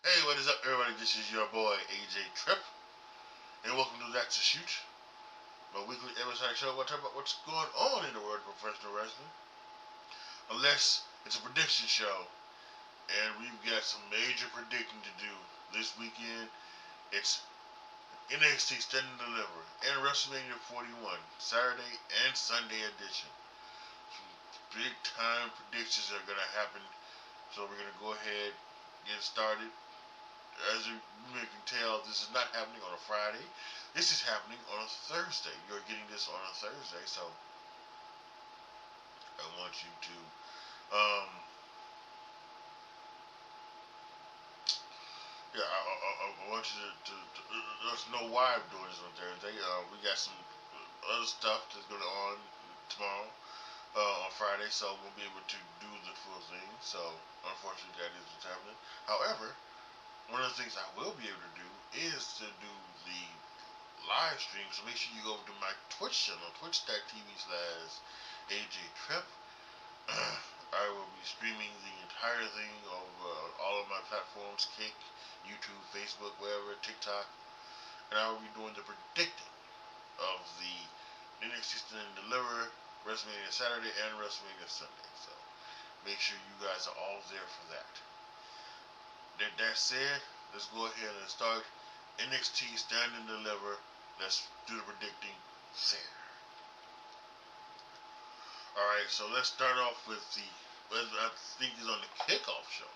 Hey, what is up, everybody? This is your boy AJTRIP, and welcome to That's a Shoot, my weekly episodic show. We'll talk about what's going on in the world of professional wrestling, unless it's a prediction show, and we've got some major predicting to do this weekend. It's NXT Stand and Deliver and WrestleMania 41, Saturday and Sunday edition. Some big time predictions are gonna happen, so we're gonna go ahead and get started. As you can tell, this is not happening on a Friday. This is happening on a Thursday. You're getting this on a Thursday, so I want you to, um, I want you to let us know why I'm doing this on Thursday. We got some other stuff that's going on tomorrow, on Friday, so we'll be able to do the full thing. So, unfortunately, that is what's happening. However, one of the things I will be able to do is to do the live stream, so make sure you go over to my Twitch channel, twitch.tv/AJTrip. I will be streaming the entire thing over all of my platforms, Kick, YouTube, Facebook, wherever, TikTok, and I will be doing the predicting of the NXT Stand and Deliver, WrestleMania Saturday, and WrestleMania Sunday. So make sure you guys are all there for that. That said, let's go ahead and start NXT Stand and Deliver. Let's do the predicting there. Alright, so let's start off with I think is on the kickoff show.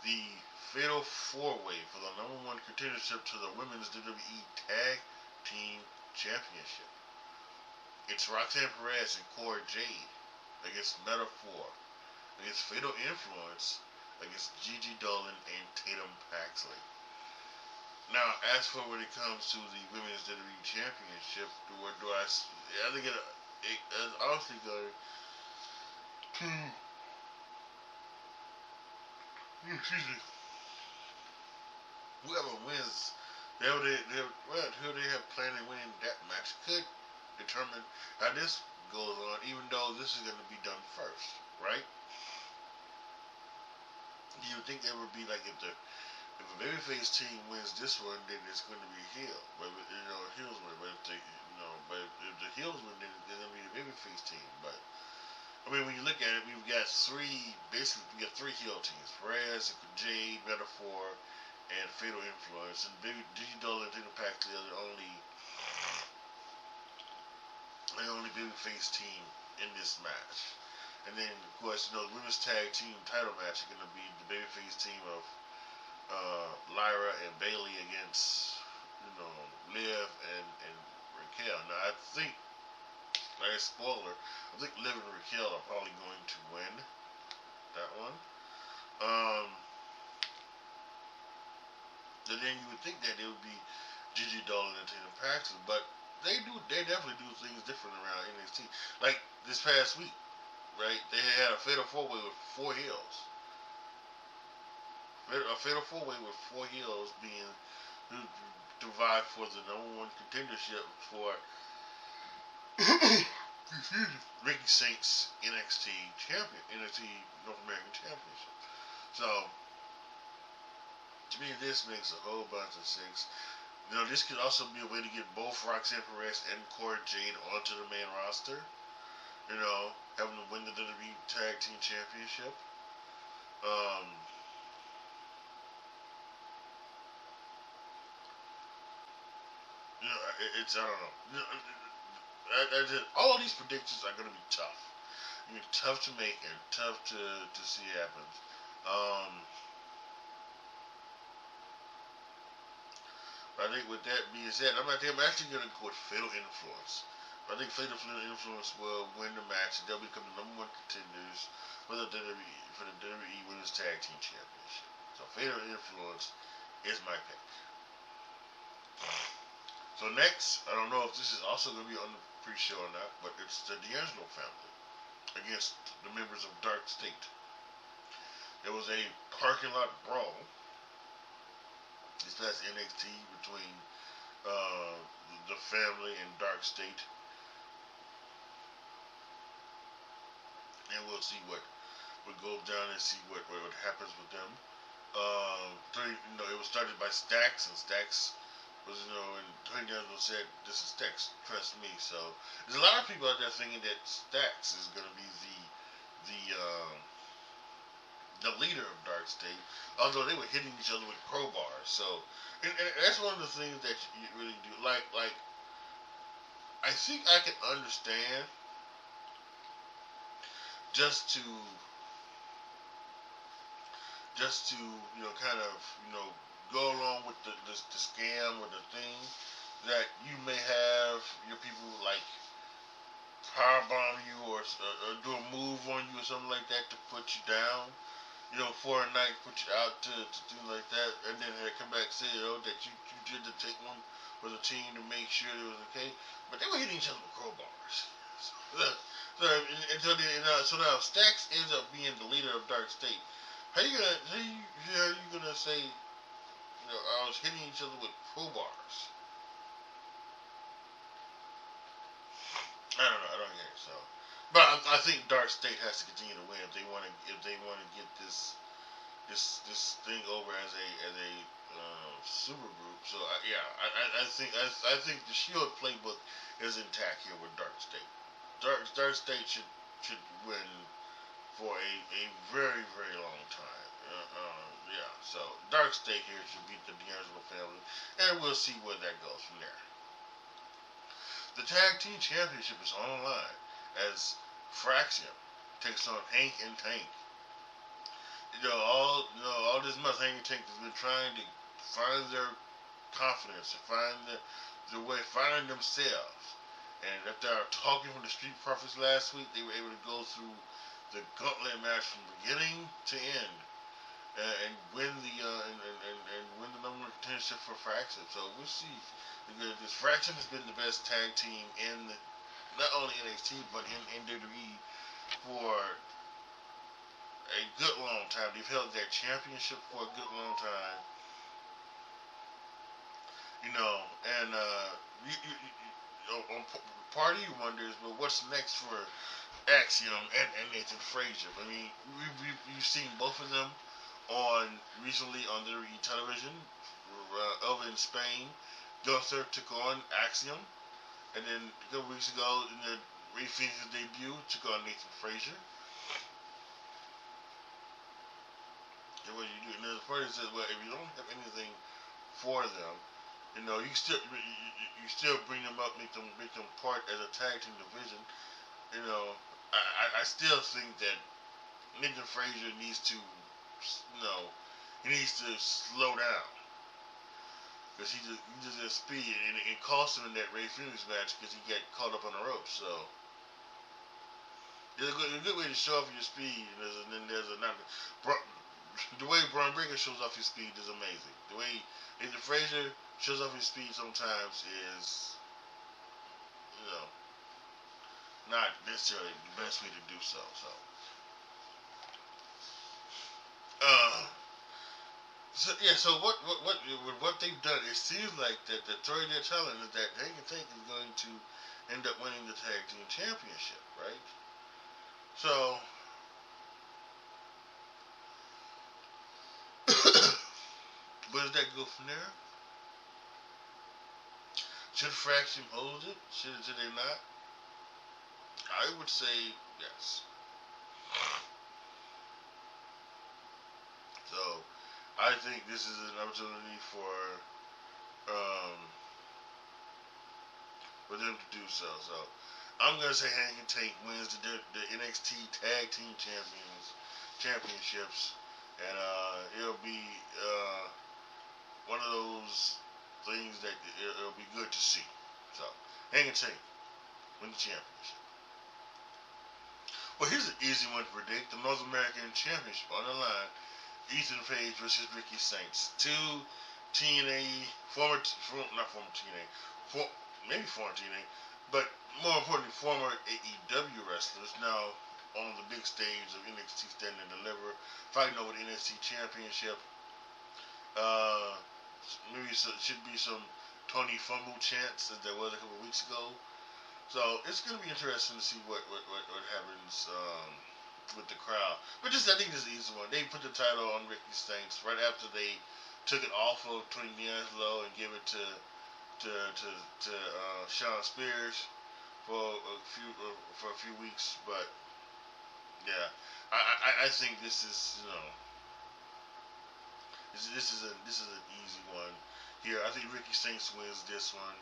The Fatal 4-Way for the #1 contendership to the Women's WWE Tag Team Championship. It's Roxanne Perez and Cora Jade against Metaphor, against Fatal Influence, against Gigi Dolan and Tatum Paxley. Now, as for when it comes to the Women's WWE Championship, I think it's honestly going to, excuse me, whoever wins, who they have planned on winning that match could determine how this goes on, even though this is going to be done first, right? You would think it would be like if a babyface team wins this one, then it's going to be heel. But heels win. But if the heels win, then it's going to be the babyface team. But I mean, when you look at it, we got three heel teams: Perez, Jade, Metaphor, and Fatal Influence. And Gigi Dolan and Tatum Paxley are the only babyface team in this match. And then, of course, the women's tag team title match is going to be the babyface team of Lyra and Bailey against, Liv and Raquel. Now, I think, like a spoiler, I think Liv and Raquel are probably going to win that one. And then you would think that it would be Gigi Dolan and Tatum Paxley, but they definitely do things different around NXT. Like this past week, right? They had a Fatal 4-Way with 4 heels. A Fatal 4-Way with 4 heels being to vie for the #1 contendership for Ricky Saints NXT North American Championship. So to me, this makes a whole bunch of sense. This could also be a way to get both Roxanne Perez and Cora Jade onto the main roster. Having to win the WWE Tag Team Championship. I don't know. All of these predictions are going to be tough. Tough to make and tough to see happen. But I think with that being said, I'm actually going to go with Fatal Influence. I think Fatal Influence will win the match, and they'll become the #1 contenders for the WWE Women's Tag Team Championship. So Fatal Influence is my pick. So next, I don't know if this is also going to be on the pre-show or not, but it's the D'Angelo family against the members of Dark State. There was a parking lot brawl this last NXT between the family and Dark State. And we'll see what goes down and see what happens with them. It was started by Stax, and Stax was, and Tony D'Angelo said, "This is Stax, trust me." So there's a lot of people out there thinking that Stax is going to be the leader of Dark State, although they were hitting each other with crowbars. So, and that's one of the things that you really do. Like I think I can understand just to kind of go along with the scam or the thing that you may have your people like power bomb you or do a move on you or something like that to put you down, for a night, put you out to do like that, and then they come back and say, that you did the take one for the team to make sure it was okay. But they were hitting each other with crowbars. So now Stax ends up being the leader of Dark State. How you gonna say, I was hitting each other with crowbars? I don't know. I don't get it. So, but I think Dark State has to continue to win if they want to get this thing over as a super group. So I think the Shield playbook is intact here with Dark State. Dark State should win for a very very long time. So Dark State here should beat the D'Angelo family, and we'll see where that goes from there. The Tag Team Championship is on the line as Fraxium takes on Hank and Tank. All this month, Hank and Tank has been trying to find their confidence, to find the way, finding themselves. And after talking with the Street Profits last week, they were able to go through the gauntlet match from beginning to end, and win the number one contendership for Fraction. So we'll see. This Fraction has been the best tag team in not only NXT but in WWE for a good long time. They've held their championship for a good long time. And part of you wonders, well, what's next for Axiom and Nathan Frazier? I mean, we've seen both of them recently on the television over in Spain. Gunther took on Axiom, and then a couple weeks ago in the Ray Phoenix's debut, took on Nathan Frazier. And what you do, and the party says, well, if you don't have anything for them, you still bring them up, make them part as a tag team division. I still think that Nathan Frazier needs to, he needs to slow down. Because he just has speed, and it cost him in that Ray Phoenix match because he got caught up on the ropes. So there's a good way to show off your speed. And then there's the way Braun Breaker shows off his speed is amazing. The way Nathan Frazier shows off his speed sometimes is, not necessarily the best way to do so. So what they've done, it seems like that the story they're telling is that Hank and Tank is going to end up winning the tag team championship, right? So where does that go from there? Should Fraction hold it? Should they not? I would say yes. So I think this is an opportunity for them to do so. So I'm gonna say Hank and Tank wins the NXT Tag Team Championships, and it'll be one of those things that it'll be good to see. So Hank and Tank win the championship. Well, here's an easy one to predict: the North American Championship on the line. Ethan Page versus Ricky Saints. Two TNA, not former TNA, maybe former TNA, but more importantly, former AEW wrestlers now on the big stage of NXT Stand and Deliver, fighting over the NXT Championship. Maybe should be some Tony Fumble chants as there was a couple weeks ago. So it's going to be interesting to see what happens with the crowd. But I think this is an easy one. They put the title on Ricky Stanks right after they took it off of Tony D'Angelo and gave it to Shawn Spears for a few weeks. But yeah, I think this is this is an easy one here. I think Ricky Stanks wins this one.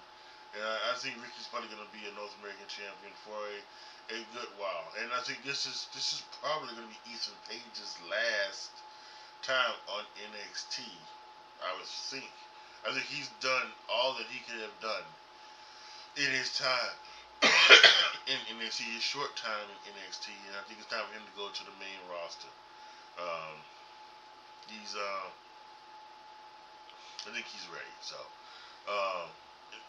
And I think Ricky's probably going to be a North American champion for a good while. And I think this is probably going to be Ethan Page's last time on NXT. I would think. I think he's done all that he could have done in his time in NXT, his short time in NXT. And I think it's time for him to go to the main roster. I think he's ready. So,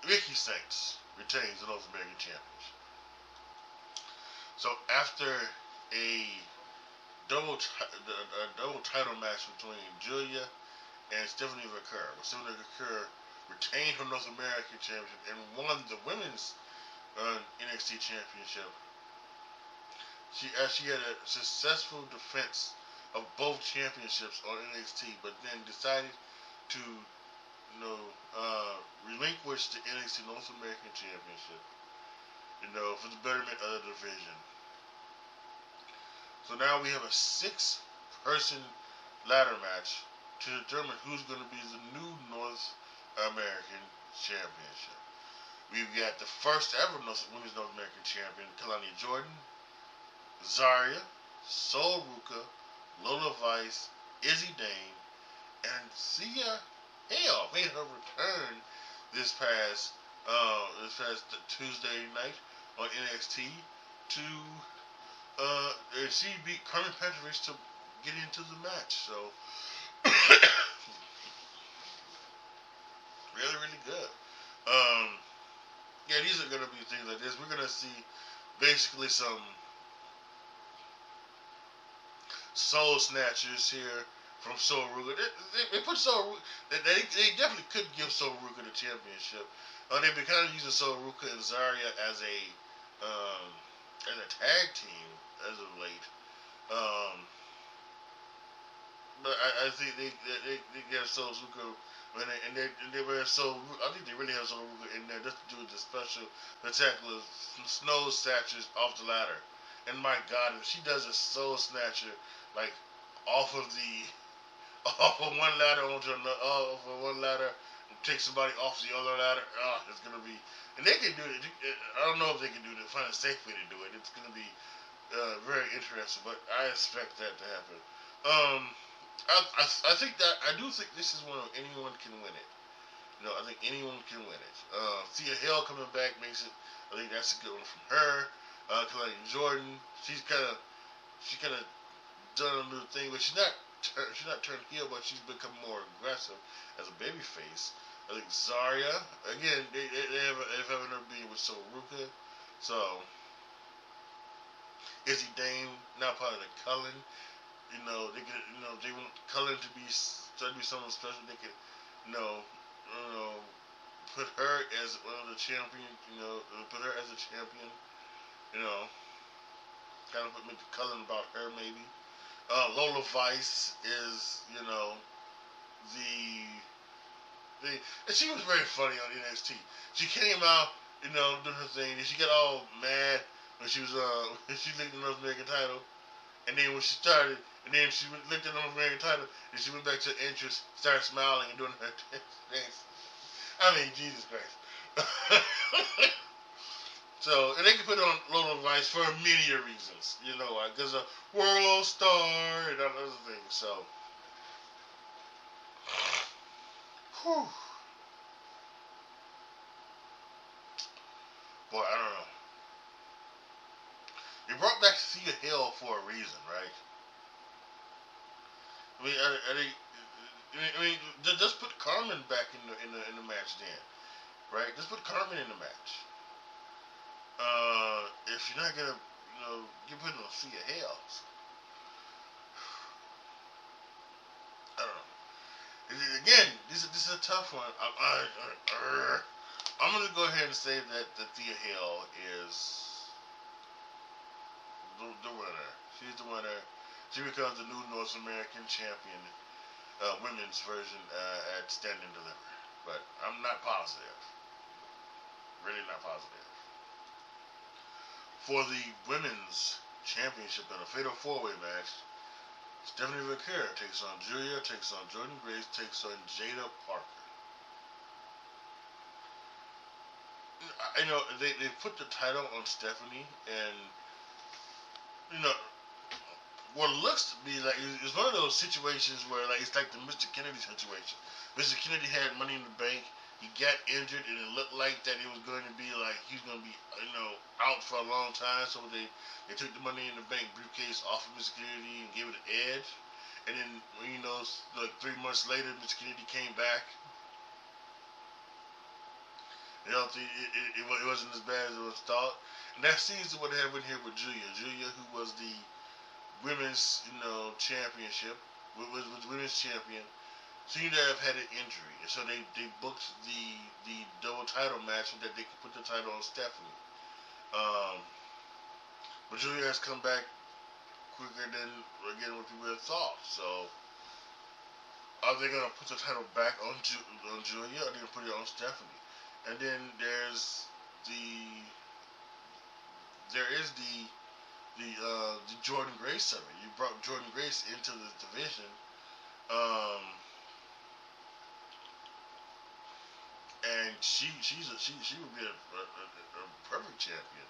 Ricky Stanks retains the North American Championship. So after a double title match between Julia and Stephanie McCurr, Stephanie McCurr retained her North American Championship and won the Women's NXT Championship. She had a successful defense of both championships on NXT, but then decided to relinquish the NXT North American Championship, for the betterment of the division. So now we have a 6-person ladder match to determine who's going to be the new North American Championship. We've got the first ever Women's North American Champion, Kalani Jordan, Zarya, Sol Ruka, Lola Vice, Izzy Dane, and Sia Hale made her return this past Tuesday night on NXT to she beat Carmen Petrovich to get into the match. So really, really good. Yeah, these are gonna be things like this. We're gonna see basically some soul snatchers here from Sol Ruka. They put Sol Ruka. They definitely could give Sol Ruka the championship. They've been kind of using Sol Ruka and Zarya as a tag team as of late. But I think they have Sol Ruka, and they have Sol. I think they really have Sol Ruka in there just to do the special spectacular snow snatchers off the ladder. And my God, if she does a soul snatcher like off of one ladder onto another, off of one ladder, and take somebody off the other ladder, it's gonna be. And they can do it. I don't know if they can do it. Find a safe way to do it. It's gonna be very interesting. But I expect that to happen. I think that I do think this is one of anyone can win it. I think anyone can win it. Sia Hale coming back makes it. I think that's a good one from her. Kalani Jordan, she kind of done a new thing, but she's not turned heel, but she's become more aggressive as a babyface. I think Zarya, again, they having her being with Sol Ruka, so Izzy Dane now part of the Cullen. They could, they want Cullen to be something special. They could, put her as one of the champions. Put her as a champion. Kind of make the Cullen about her maybe. Lola Vice is, and she was very funny on NXT. She came out, doing her thing, and she got all mad when she was she licked the North American title, and then when she started, and then she licked the North American title, and she went back to the entrance, started smiling and doing her dance. I mean, Jesus Christ. So, and they can put it on Lola Vice for many reasons, because a world star and other things. So, whew. Boy, I don't know. They brought back Sia Hale for a reason, right? I mean, just put Carmen back in the match then, right? Just put Carmen in the match. If you're not gonna, you put on Sia Hale. I don't know. Again, this is a tough one. I'm gonna go ahead and say that Sia Hale is the winner She's the winner. She becomes the new North American champion, women's version at Stand and Deliver. But I'm not positive. Really not positive. For the women's championship in a fatal four-way match, Stephanie McCurry takes on Julia, takes on Jordan Grace, takes on Jada Parker. I know they put the title on Stephanie, and you know what looks to be like it's one of those situations where like it's like the Mr. Kennedy situation. Mr. Kennedy had Money in the Bank. He got injured, and it looked like that it was going to be like he's going to be out for a long time. So they took the Money in the Bank briefcase off of Mr. Kennedy and gave it an edge. And then like 3 months later, Mr. Kennedy came back. It wasn't as bad as it was thought. And that seems to what happened here with Julia. Julia, who was the women's championship, was women's champion, seemed to have had an injury, and so they booked the double title match so that they could put the title on Stephanie. But Julia has come back quicker than again what people had thought. So are they gonna put the title back on Julia, or are they gonna put it on Stephanie? And then there is the Jordan Grace summit. You brought Jordan Grace into the division, and she would be a perfect champion,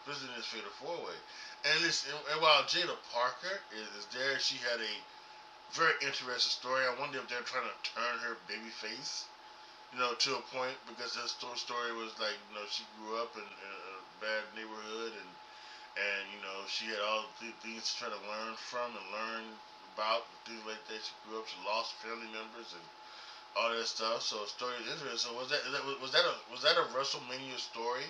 especially in this fatal four-way. And while Jada Parker is there, she had a very interesting story. I wonder if they're trying to turn her baby face, to a point, because her story was like, she grew up in a bad neighborhood, and she had all the things to try to learn from and learn about, things like that. She grew up, she lost family members and all that stuff. So the story is interesting. So was that a WrestleMania story?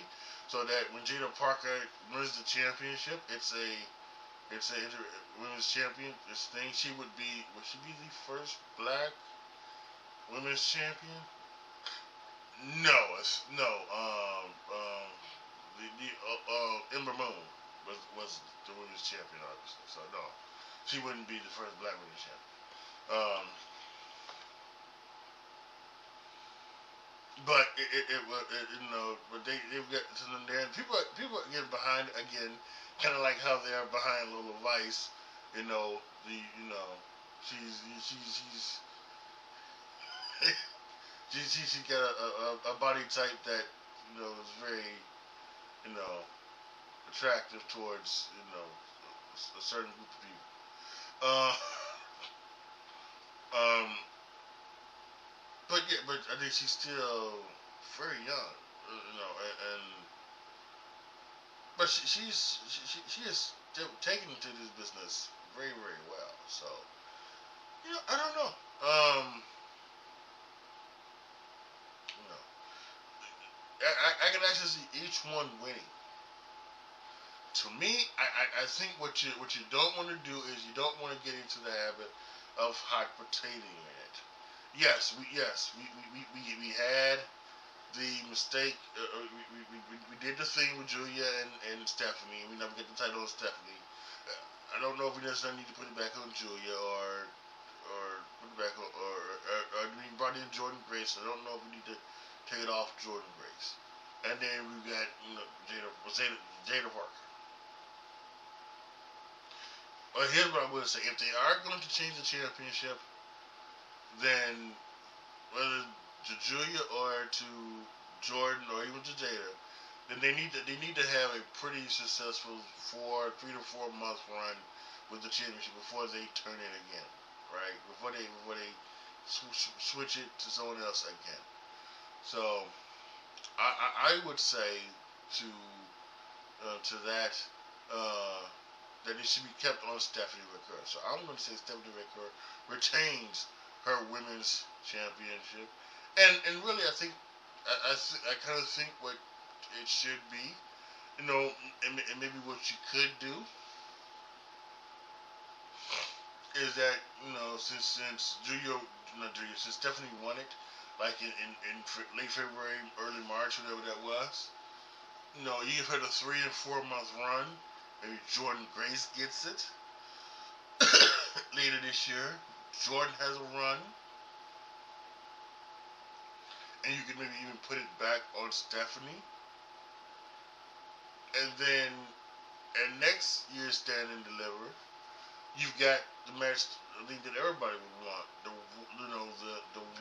So that when Jada Parker wins the championship, it's a women's champion. This thing, would she be the first black women's champion? No, Ember Moon was the women's champion, obviously. So no, she wouldn't be the first black women's champion. But but they've got something there, and people are getting behind again, kind of like how they are behind Lola Vice. She's got a body type that is very attractive towards a certain group of people. But I think she's still very young, but she is still taken to this business very, very well. So I don't know. I can actually see each one winning. To me, I think what you don't want to do is you don't want to get into the habit of hot potatoing it. Yes, we had the mistake. We did the thing with Julia and Stephanie. We never get the title on Stephanie. I don't know if we necessarily need to put it back on Julia or put it back on, or we brought in Jordan Grace. I don't know if we need to take it off Jordan Grace. And then we got Jada Parker. Well, here's what I would say: if they are going to change the championship, then whether to Julia or to Jordan or even to Jada, then they need to have a pretty successful 3 to 4 month run with the championship before they turn it again, right? Before they switch it to someone else again. So I would say to that that it should be kept on Stephanie McCurry. So I'm going to say Stephanie McCurry retains her women's championship, and really I think I kind of think what it should be, and maybe what you could do is that since since Stephanie won it, like in late February, early March, whatever that was, you give her the 3 and 4 month run, Maybe Jordan Grace gets it later this year. Jordan has a run. And you could maybe even put it back on Stephanie. And then at next year's Stand and Deliver, you've got the match I think that everybody would want. The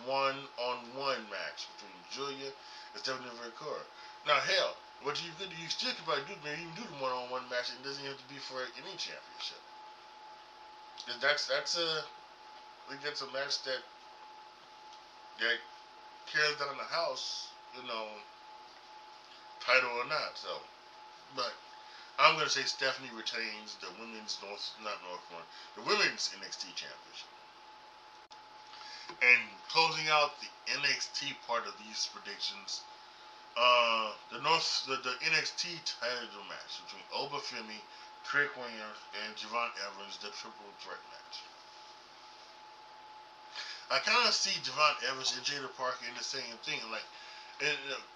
one-on-one match between Julia and Stephanie Vergara. Now hell, what you still could probably do, maybe even do the one-on-one match, and it doesn't have to be for any championship. I think that's a match that carries down the house, title or not. So, but I'm gonna say Stephanie retains the women's the women's NXT championship. And closing out the NXT part of these predictions, the NXT title match between Obafemi, Trick Williams, and Javon Evans, the triple threat match. I kind of see Javon Evans and Jada Parker in the same thing. Like,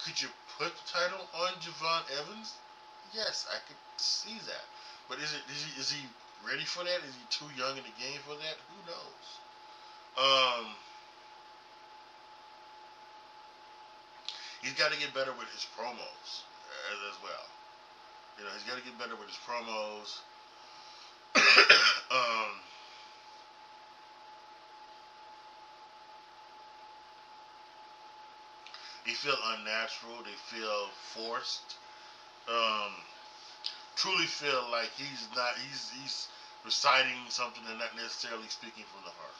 could you put the title on Javon Evans? Yes, I could see that. But is he ready for that? Is he too young in the game for that? Who knows? He's got to get better with his promos as well. He's got to get better with his promos. They feel unnatural. They feel forced. Truly feel like he's reciting something and not necessarily speaking from the heart.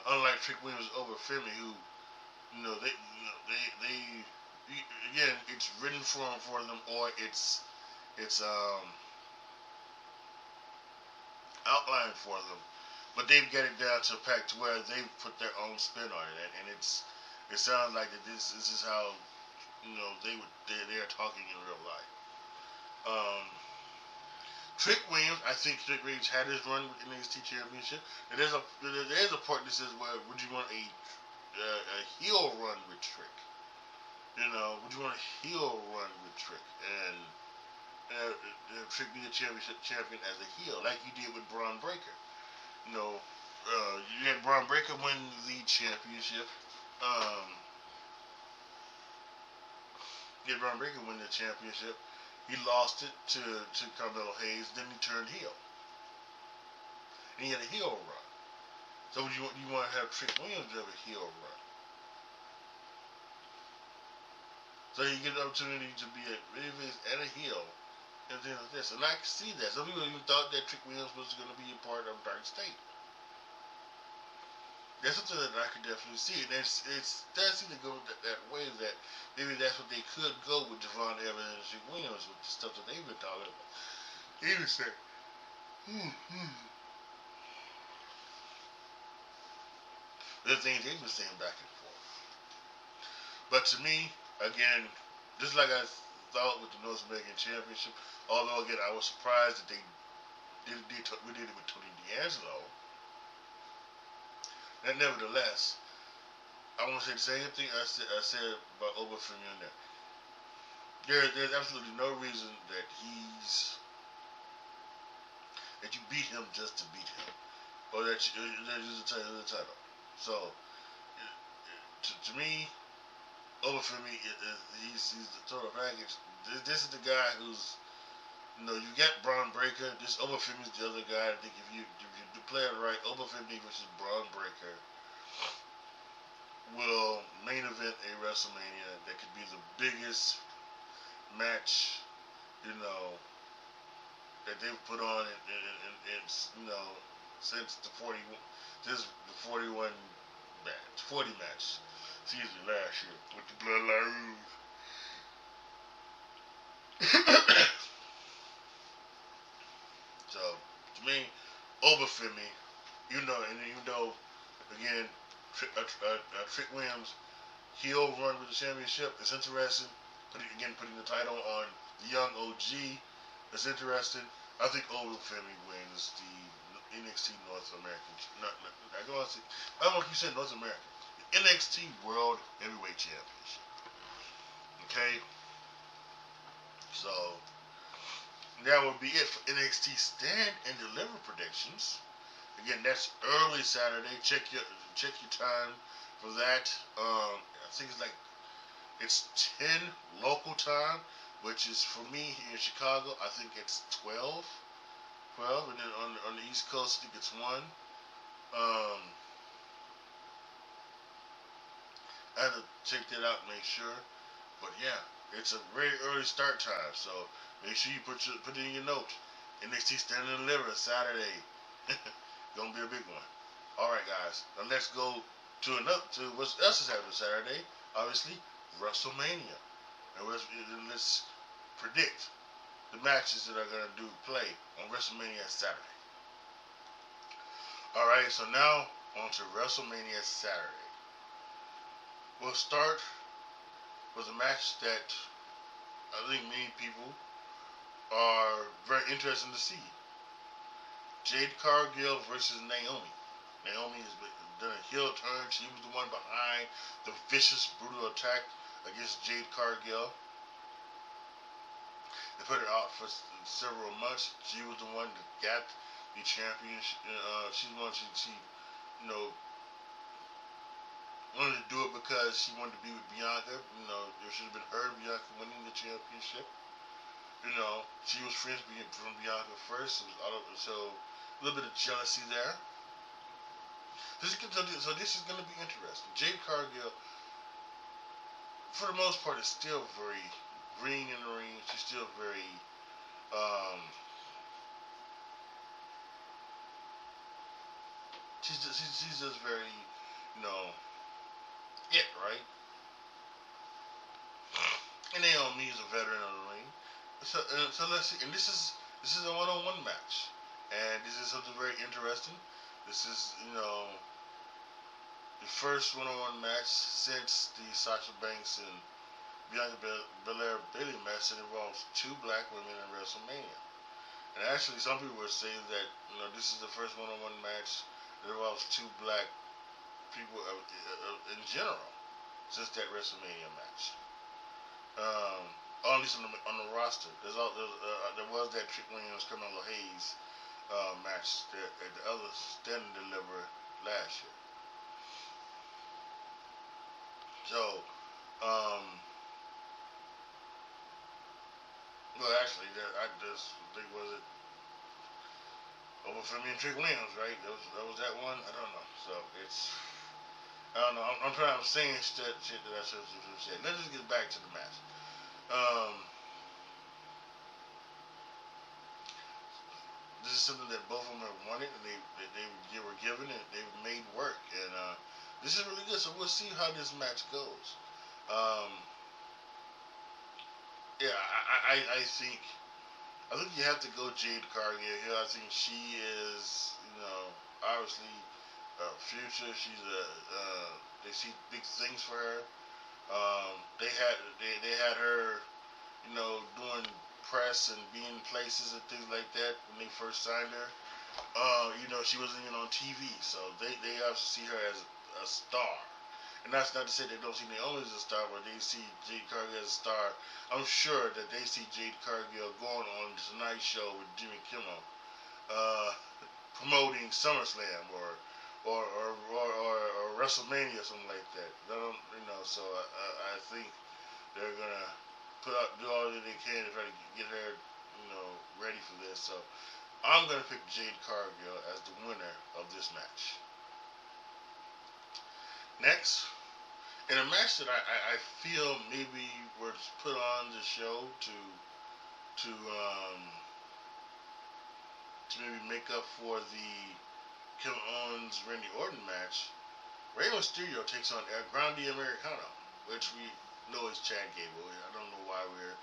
Unlike Trick Williams over Femi, who, again, it's written for them, or it's outlined for them, but they've got it down to a pack to where they've put their own spin on it, and it sounds like that this is how they're talking in real life. Trick Williams, I think Trick Williams had his run with the NXT Championship. And there's a part that says, well, would you want a heel run with Trick? Would you want a heel run with Trick? And Trick be the championship champion as a heel, like you did with Braun Breaker. You had Braun Breaker win the championship. Braun Breaker win the championship. He lost it to Carmelo Hayes. Then he turned heel, and he had a heel run. So you want to have Trick Williams have a heel run, so you get the opportunity to be a babyface and a heel, and things like this. And I can see that. Some people even thought that Trick Williams was going to be a part of Dark State. That's something that I could definitely see. And it does seem to go that way, that maybe that's what they could go with Javon Evans and Trick Williams with the stuff that they've been talking about. Even say, the things they've been saying back and forth. But to me, again, just like I thought with the North American Championship, although again I was surprised that we did it with Tony D'Angelo. And nevertheless, I want to say the same thing I said about Obafemi in there. There's absolutely no reason that you beat him just to beat him, or that you just the title. So, to me, Obafemi he's the total package. This is the guy who's, you got Braun Breaker. This Obafemi is the other guy. I think if you play it right, Obafemi versus Braun Breaker will main event a WrestleMania that could be the biggest match, that they've put on since the 40 match season last year with the Bloodline Rouge. So, to me, Obafemi, again, Trick Williams, heel run with the championship, it's interesting. Putting the title on the young OG, it's interesting. I think Obafemi wins the NXT North American, I don't know if you said North American, the NXT World Heavyweight Championship. Okay? So that would be it for NXT Stand and Deliver predictions. Again, that's early Saturday. Check your time for that. I think it's 10 local time, which is for me here in Chicago. I think it's 12, and then on the East Coast, I think it's 1. I have to check that out and make sure. But yeah, it's a very early start time, so make sure you put it in your notes. NXT Stand and Deliver Saturday. Gonna be a big one. Alright guys, now let's go to what else is happening Saturday. Obviously, Wrestlemania. And let's predict the matches that are gonna play on Wrestlemania Saturday. Alright, so now on to Wrestlemania Saturday. We'll start with a match that I think many people are very interested to see. Jade Cargill versus Naomi. Naomi has done a heel turn. She was the one behind the vicious, brutal attack against Jade Cargill. They put her out for several months. She was the one that got the championship. She's the one she wanted to do it because she wanted to be with Bianca. It should have been her, Bianca, winning the championship. She was friends from Bianca first, so a little bit of jealousy there. So this is going to be interesting. Jade Cargill, for the most part, is still very green in the ring. She's still very, she's just very, it, right? And Naomi is a veteran of the ring. So let's see. And this is a one-on-one match, and this is something very interesting. This is the first one-on-one match since the Sasha Banks and Bianca Belair Bayley match that involves 2 black women in WrestleMania. And actually, some people were saying that this is the first one-on-one match that involves 2 black people in general since that WrestleMania match. At least on the roster, there was that Trick Williams Carmelo Hayes match that the other Stand and Deliver last year. So, well, actually, I just think was it over for me and Trick Williams, right? That was that one. I don't know. So I don't know. I'm trying to say shit that I should have said. Let's just get back to the match. This is something that both of them have wanted, and they were given, and they made work. And this is really good. So we'll see how this match goes. Yeah, I think you have to go Jade Cargill here. I think she is, obviously future. She's they see big things for her. They had her, doing press and being places and things like that when they first signed her. She wasn't even on TV, so they obviously see her as a star. And that's not to say they don't see Naomi as a star, but they see Jade Cargill as a star. I'm sure that they see Jade Cargill going on Tonight Show with Jimmy Kimmel, promoting SummerSlam or WrestleMania or something like that. So I think they're gonna do all that they can to try to get her, ready for this. So I'm gonna pick Jade Cargill as the winner of this match. Next, in a match that I feel maybe was put on the show to maybe make up for the Kevin Owens Randy Orton match, Rey Mysterio takes on El Grande Americano, which we know is Chad Gable. I don't know why we're,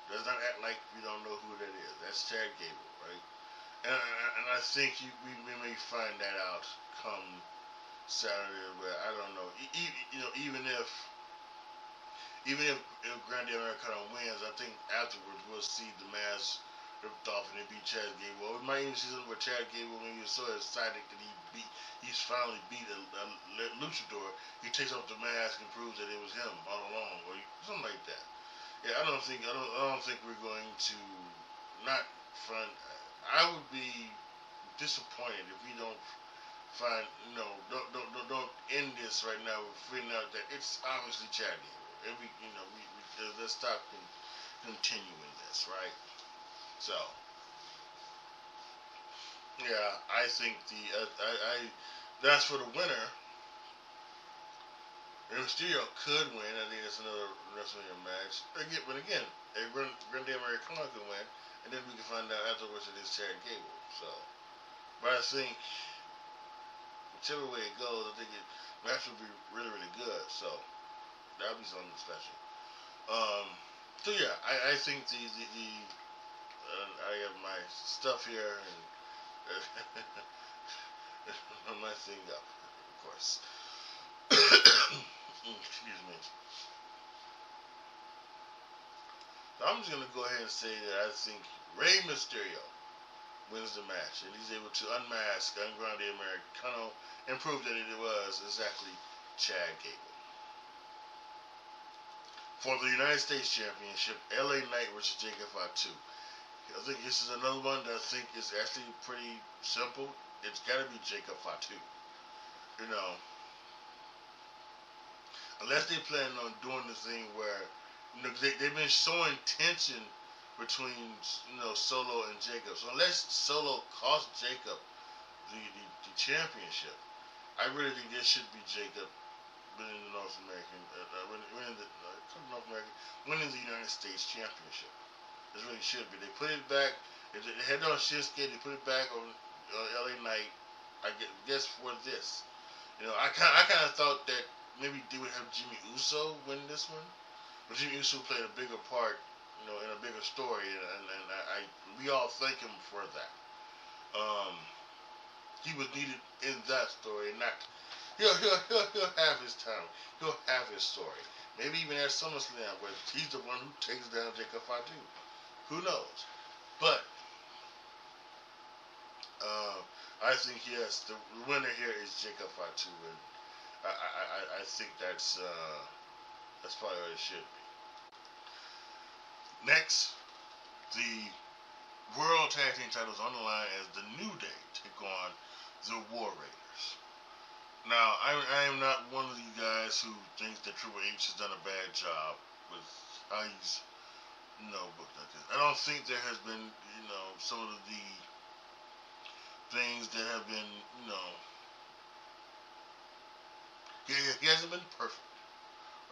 let's not act like we don't know who that is. That's Chad Gable, right? And I think we may find that out come Saturday, but I don't know. Even if Grande Americano wins, I think afterwards we'll see the mask ripped off and it be Chad Gable. We might even see something where Chad Gable, when he was so excited that he's finally beat a luchador, he takes off the mask and proves that it was him all along, or something like that. Yeah, I don't think we're going to not find. I would be disappointed if we don't find don't end this right now with finding out that it's obviously Chad Gable. Every we let's stop continuing this, right? So yeah, I think I that's for the winner. If Mysterio could win, I think that's another WrestleMania match. But again, if Grande Americano could win, and then we can find out afterwards it is Chad Gable. So, but I think whichever way it goes, I think it match will be really really good. So that'll be something special. Um, so yeah, I think the I have my stuff here and my thing up, of course. Excuse me. So I'm just gonna go ahead and say that I think Rey Mysterio wins the match, and he's able to unmask Grande Americano and prove that it was exactly Chad Gable. For the United States Championship, LA Knight versus Jacob Fatu. I think this is another one that I think is actually pretty simple. It's got to be Jacob Fatu. You know, unless they plan on doing the thing where they've been showing tension between Solo and Jacob. So unless Solo cost Jacob the championship, I really think this should be Jacob winning the North American, winning the United States Championship. This really should be. They put it back. They had it on Shinsuke. They put it back on LA Knight. I guess for this, I kind of thought that maybe they would have Jimmy Uso win this one, but Jimmy Uso played a bigger part, in a bigger story, and we all thank him for that. He was needed in that story, and not he'll have his time. He'll have his story. Maybe even at SummerSlam, where he's the one who takes down Jacob Fatu. Who knows? But I think yes, the winner here is Jacob Fatu, and I think that's probably what it should be. Next, the World Tag Team titles on the line as the New Day take on the War Raiders. Now, I am not one of you guys who thinks that Triple H has done a bad job with how he's booked like this. I don't think there has been some of the things that have been he hasn't been perfect,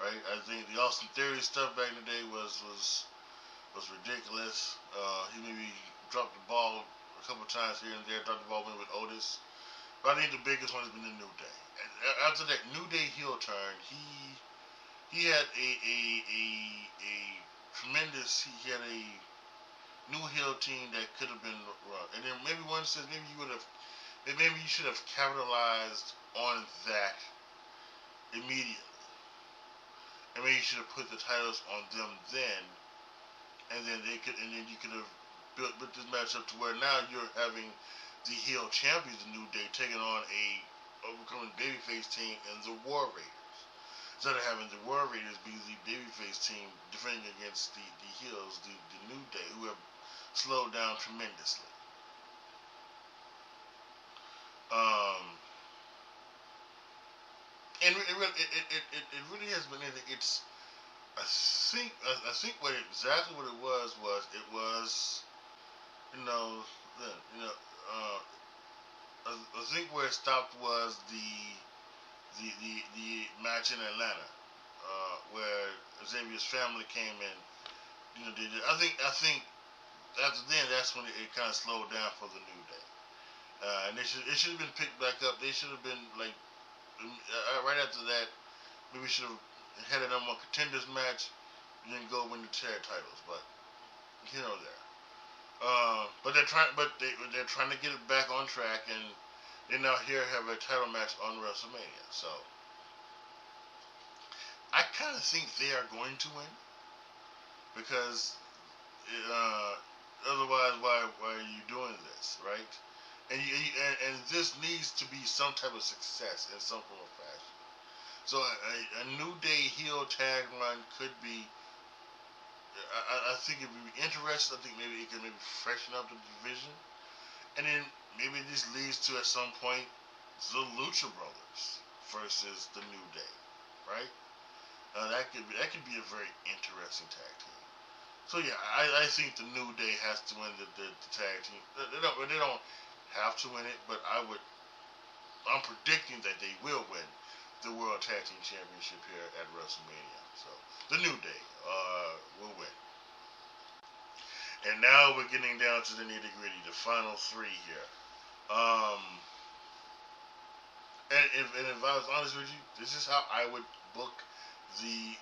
right? I think the Austin Theory stuff back in the day was ridiculous. He maybe dropped the ball a couple times here and there. Dropped the ball with Otis, but I think the biggest one has been the New Day. And after that New Day heel turn, he had a tremendous. He had a new heel team that could have been run. And then maybe one says maybe you should have capitalized on that immediately. And maybe you should have put the titles on them then, and then you could have built this match up to where now you're having the heel champions, the New Day, taking on a overcoming babyface team and the War Raiders. Instead of having the War Raiders be the babyface team defending against the heels, the New Day, who have slowed down tremendously. And it really has been. It's I think exactly what it was I think where it stopped was the match in Atlanta, where Xavier's family came in. They did. I think after then that's when it kind of slowed down for the New Day. And it should have been picked back up. They should have been like right after that. Maybe should have had a number one contenders match, and then go win the tag titles. But there. But they're trying to get it back on track, and they now here have a title match on WrestleMania. So I kind of think they are going to win because otherwise, why are you doing this, right? And this needs to be some type of success in some form or fashion. So a New Day heel tag run could be I think it would be interesting. I think maybe it can maybe freshen up the division, and then maybe this leads to at some point the Lucha Brothers versus the New Day, right? That could be a very interesting tag team. So yeah, I think the New Day has to win the tag team. They don't have to win it, but I'm predicting that they will win the World Tag Team Championship here at WrestleMania. So the New Day will win. And now we're getting down to the nitty gritty, the final three here. And if I was honest with you, this is how I would book the.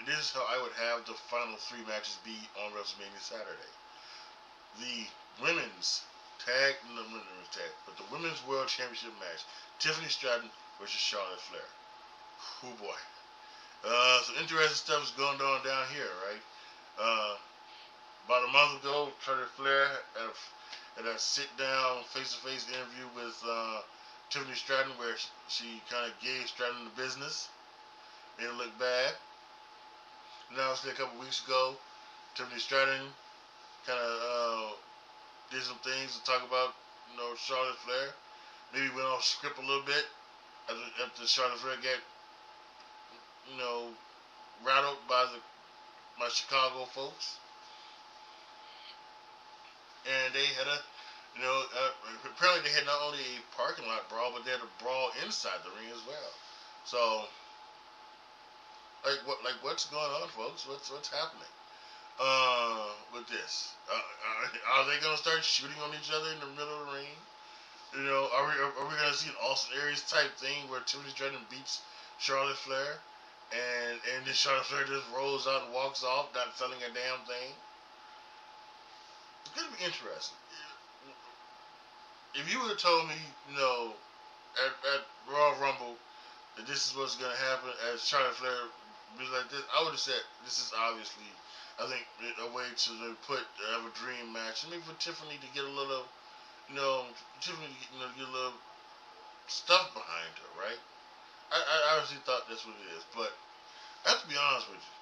This is how I would have the final three matches be on WrestleMania Saturday. The women's tag, no, women's tag, but the women's world championship match: Tiffany Stratton versus Charlotte Flair. Oh boy, some interesting stuff is going on down here, right? About a month ago, Charlotte Flair had a sit-down, face-to-face interview with Tiffany Stratton, where she kind of gave Stratton the business. Made it look bad. Now, a couple weeks ago, Tiffany Stratton kind of did some things to talk about, Charlotte Flair. Maybe went off script a little bit after Charlotte Flair got, rattled by my Chicago folks. And they had apparently they had not only a parking lot brawl, but they had a brawl inside the ring as well. So, what's going on, folks? What's happening with this? Are they gonna start shooting on each other in the middle of the ring? Are we gonna see an Austin Aries type thing where Tiffany Stratton beats Charlotte Flair, and then Charlotte Flair just rolls out and walks off, not selling a damn thing? It's gonna be interesting. If you would have told me, at Royal Rumble that this is what's gonna happen as Charlotte Flair be like this, I would have said this is obviously, I think, a way to have a dream match, and maybe for Tiffany to get a little, Tiffany to get a little stuff behind her, right? I honestly thought that's what it is, but I have to be honest with you.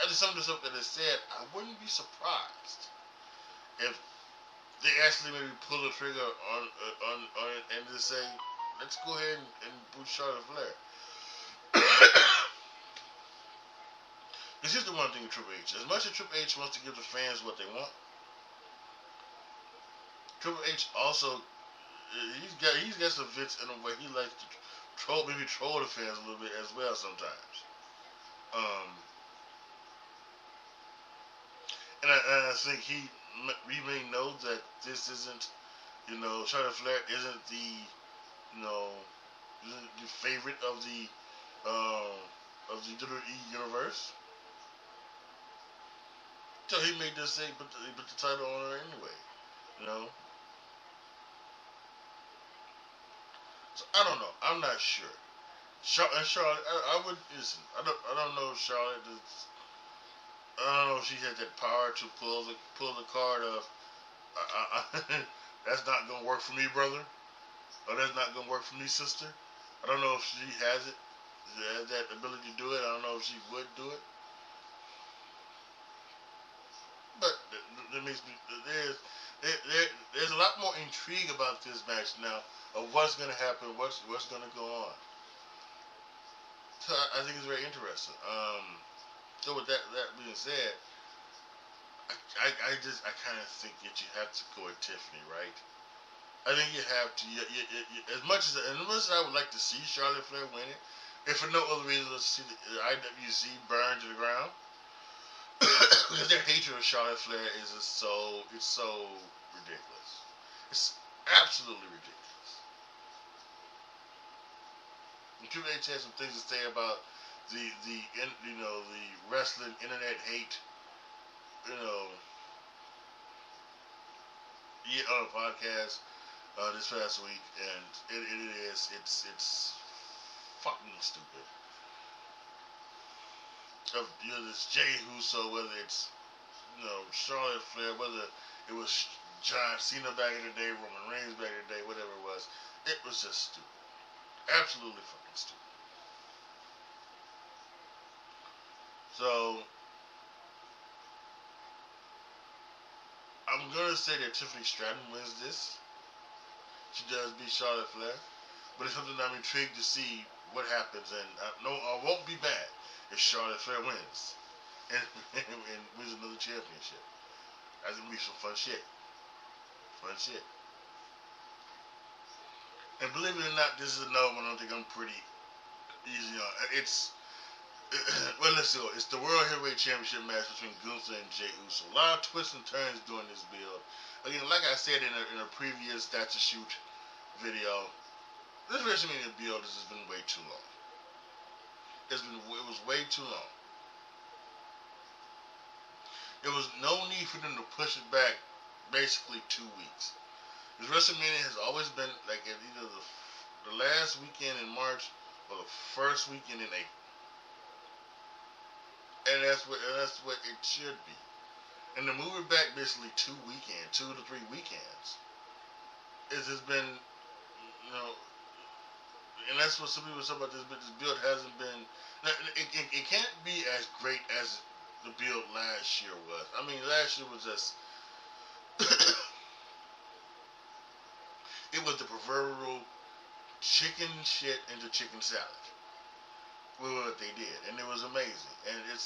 After some of the stuff that is said, I wouldn't be surprised if they actually maybe pull the trigger on it and just say, let's go ahead and boot Charlotte Flair. Because here's the one thing with Triple H. As much as Triple H wants to give the fans what they want, Triple H also, he's got some bits in a way he likes to troll the fans a little bit as well sometimes. And I think we may know that this isn't, Charlotte Flair isn't the, isn't the favorite of the WWE universe. So he may just say, put the title on her anyway, So I don't know. I'm not sure. Charlotte, I would listen. I don't know if Charlotte is. I don't know if she had that power to pull the card of that's not gonna work for me, brother, or that's not gonna work for me, sister. I don't know if she has it. She has that ability to do it. I don't know if she would do it. But that makes me there's a lot more intrigue about this match now of what's gonna happen, what's gonna go on. So I think it's very interesting. So with that being said, I kind of think that you have to go with Tiffany, right? I think you have to. As much as I would like to see Charlotte Flair win it, if for no other reason to see the IWC burn to the ground, because their hatred of Charlotte Flair is so ridiculous. It's absolutely ridiculous. And Triple H has some things to say about the wrestling internet hate, on a podcast this past week, and it's fucking stupid. Of this Jey Uso, whether it's Charlotte Flair, whether it was John Cena back in the day, Roman Reigns back in the day, whatever it was just stupid, absolutely fucking stupid. So I'm gonna say that Tiffany Stratton wins this. She does beat Charlotte Flair, but it's something I'm intrigued to see what happens. And I won't be mad if Charlotte Flair wins and, and wins another championship. That's gonna be some fun shit. Fun shit. And believe it or not, this is another one I think I'm pretty easy on. Well, let's go. It's the World Heavyweight Championship match between Gunther and Jey Uso. A lot of twists and turns during this build. Again, like I said in a previous That's a Shoot video, this WrestleMania build has been way too long. It was way too long. There was no need for them to push it back basically 2 weeks. Because WrestleMania has always been like either the last weekend in March or the first weekend in April. And that's what it should be. And to move it back basically 2 to 3 weekends, it has been, and that's what some people say about this. But this build hasn't been. It can't be as great as the build last year was. I mean, last year was just. It was the proverbial chicken shit into chicken salad. What they did, and it was amazing, and it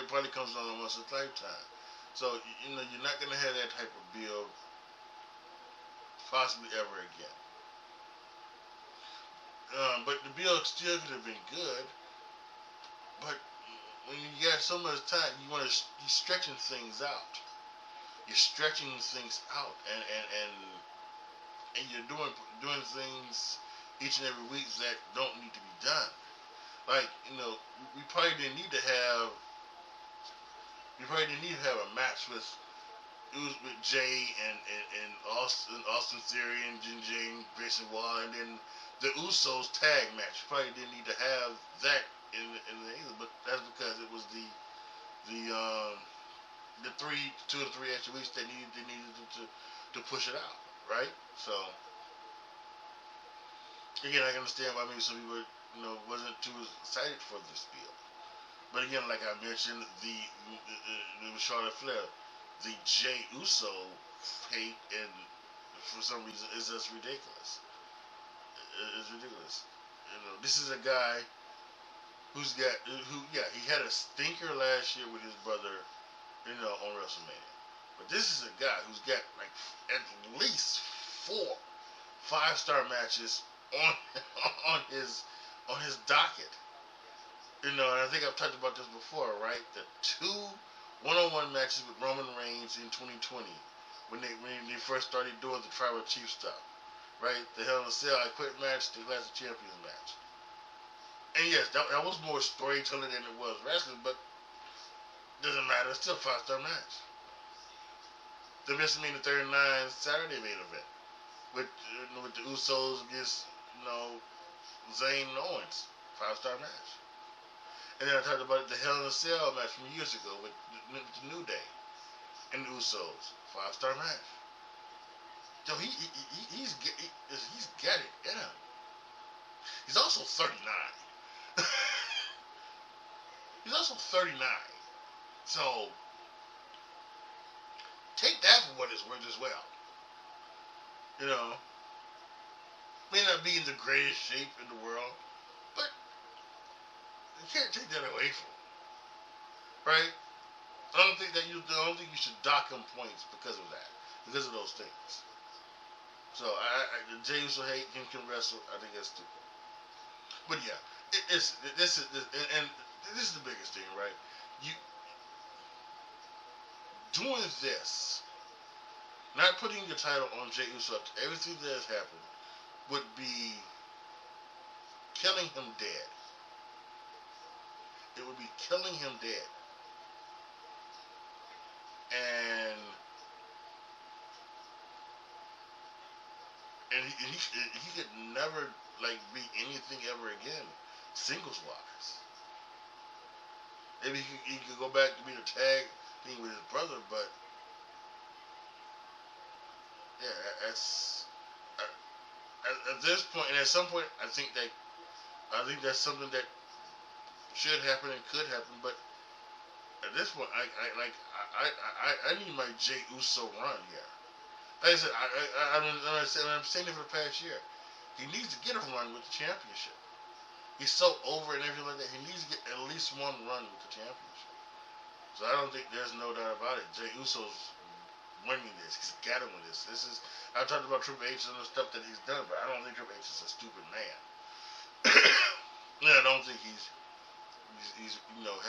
probably comes on once in a lifetime. So you're not gonna have that type of build possibly ever again. But the build still could have been good. But when you got so much time, you're stretching things out. You're stretching things out, and you're doing things each and every week that don't need to be done. Like, we probably didn't need to have a match with Jay and Austin Theory and Jay and Grayson Waller, and then the Usos tag match. You probably didn't need to have that in the either, but that's because it was the 2 or 3 extra weeks they needed to push it out, right? So again, I can understand why maybe some people wasn't too excited for this build. But again, like I mentioned, the Charlotte Flair, the Jey Uso hate, and for some reason is just ridiculous. It's ridiculous. This is a guy who he had a stinker last year with his brother, on WrestleMania. But this is a guy who's got like at least 4 5-star matches on his docket. And I think I've talked about this before, right? The 2 one-on-one matches with Roman Reigns in 2020 when they first started doing the Tribal Chief stuff, right? The Hell in a Cell I Quit match, the Clash of Champions match. And yes, that was more storytelling than it was wrestling, but doesn't matter. It's still a 5-star match. The WrestleMania 39 Saturday main event with the Usos against Zayn and Owens, 5-star match. And then I talked about the Hell in a Cell match from years ago with the New Day and the Usos, 5-star match. So he's got it in him. He's also 39. He's also 39. So take that for what it's worth as well. May not be in the greatest shape in the world, but you can't take that away from him, right? I don't think you should dock him points because of that, because of those things. So the Jey Uso hate him can wrestle. I think that's stupid. But yeah, this is the biggest thing, right? You doing this, not putting your title on Jey Uso up to everything that has happened, would be killing him dead. It would be killing him dead. And he could never be anything ever again, singles wise. Maybe he could go back to be the tag thing with his brother, but yeah, at this point, and at some point, I think that's something that should happen and could happen, but at this point, I need my Jey Uso run here. Like I said, I'm saying it for the past year. He needs to get a run with the championship. He's so over and everything like that. He needs to get at least one run with the championship. So I don't think there's no doubt about it. Jey Uso's winning this. He's got to win this. I talked about Triple H and the stuff that he's done, but I don't think Triple H is a stupid man. I don't think he's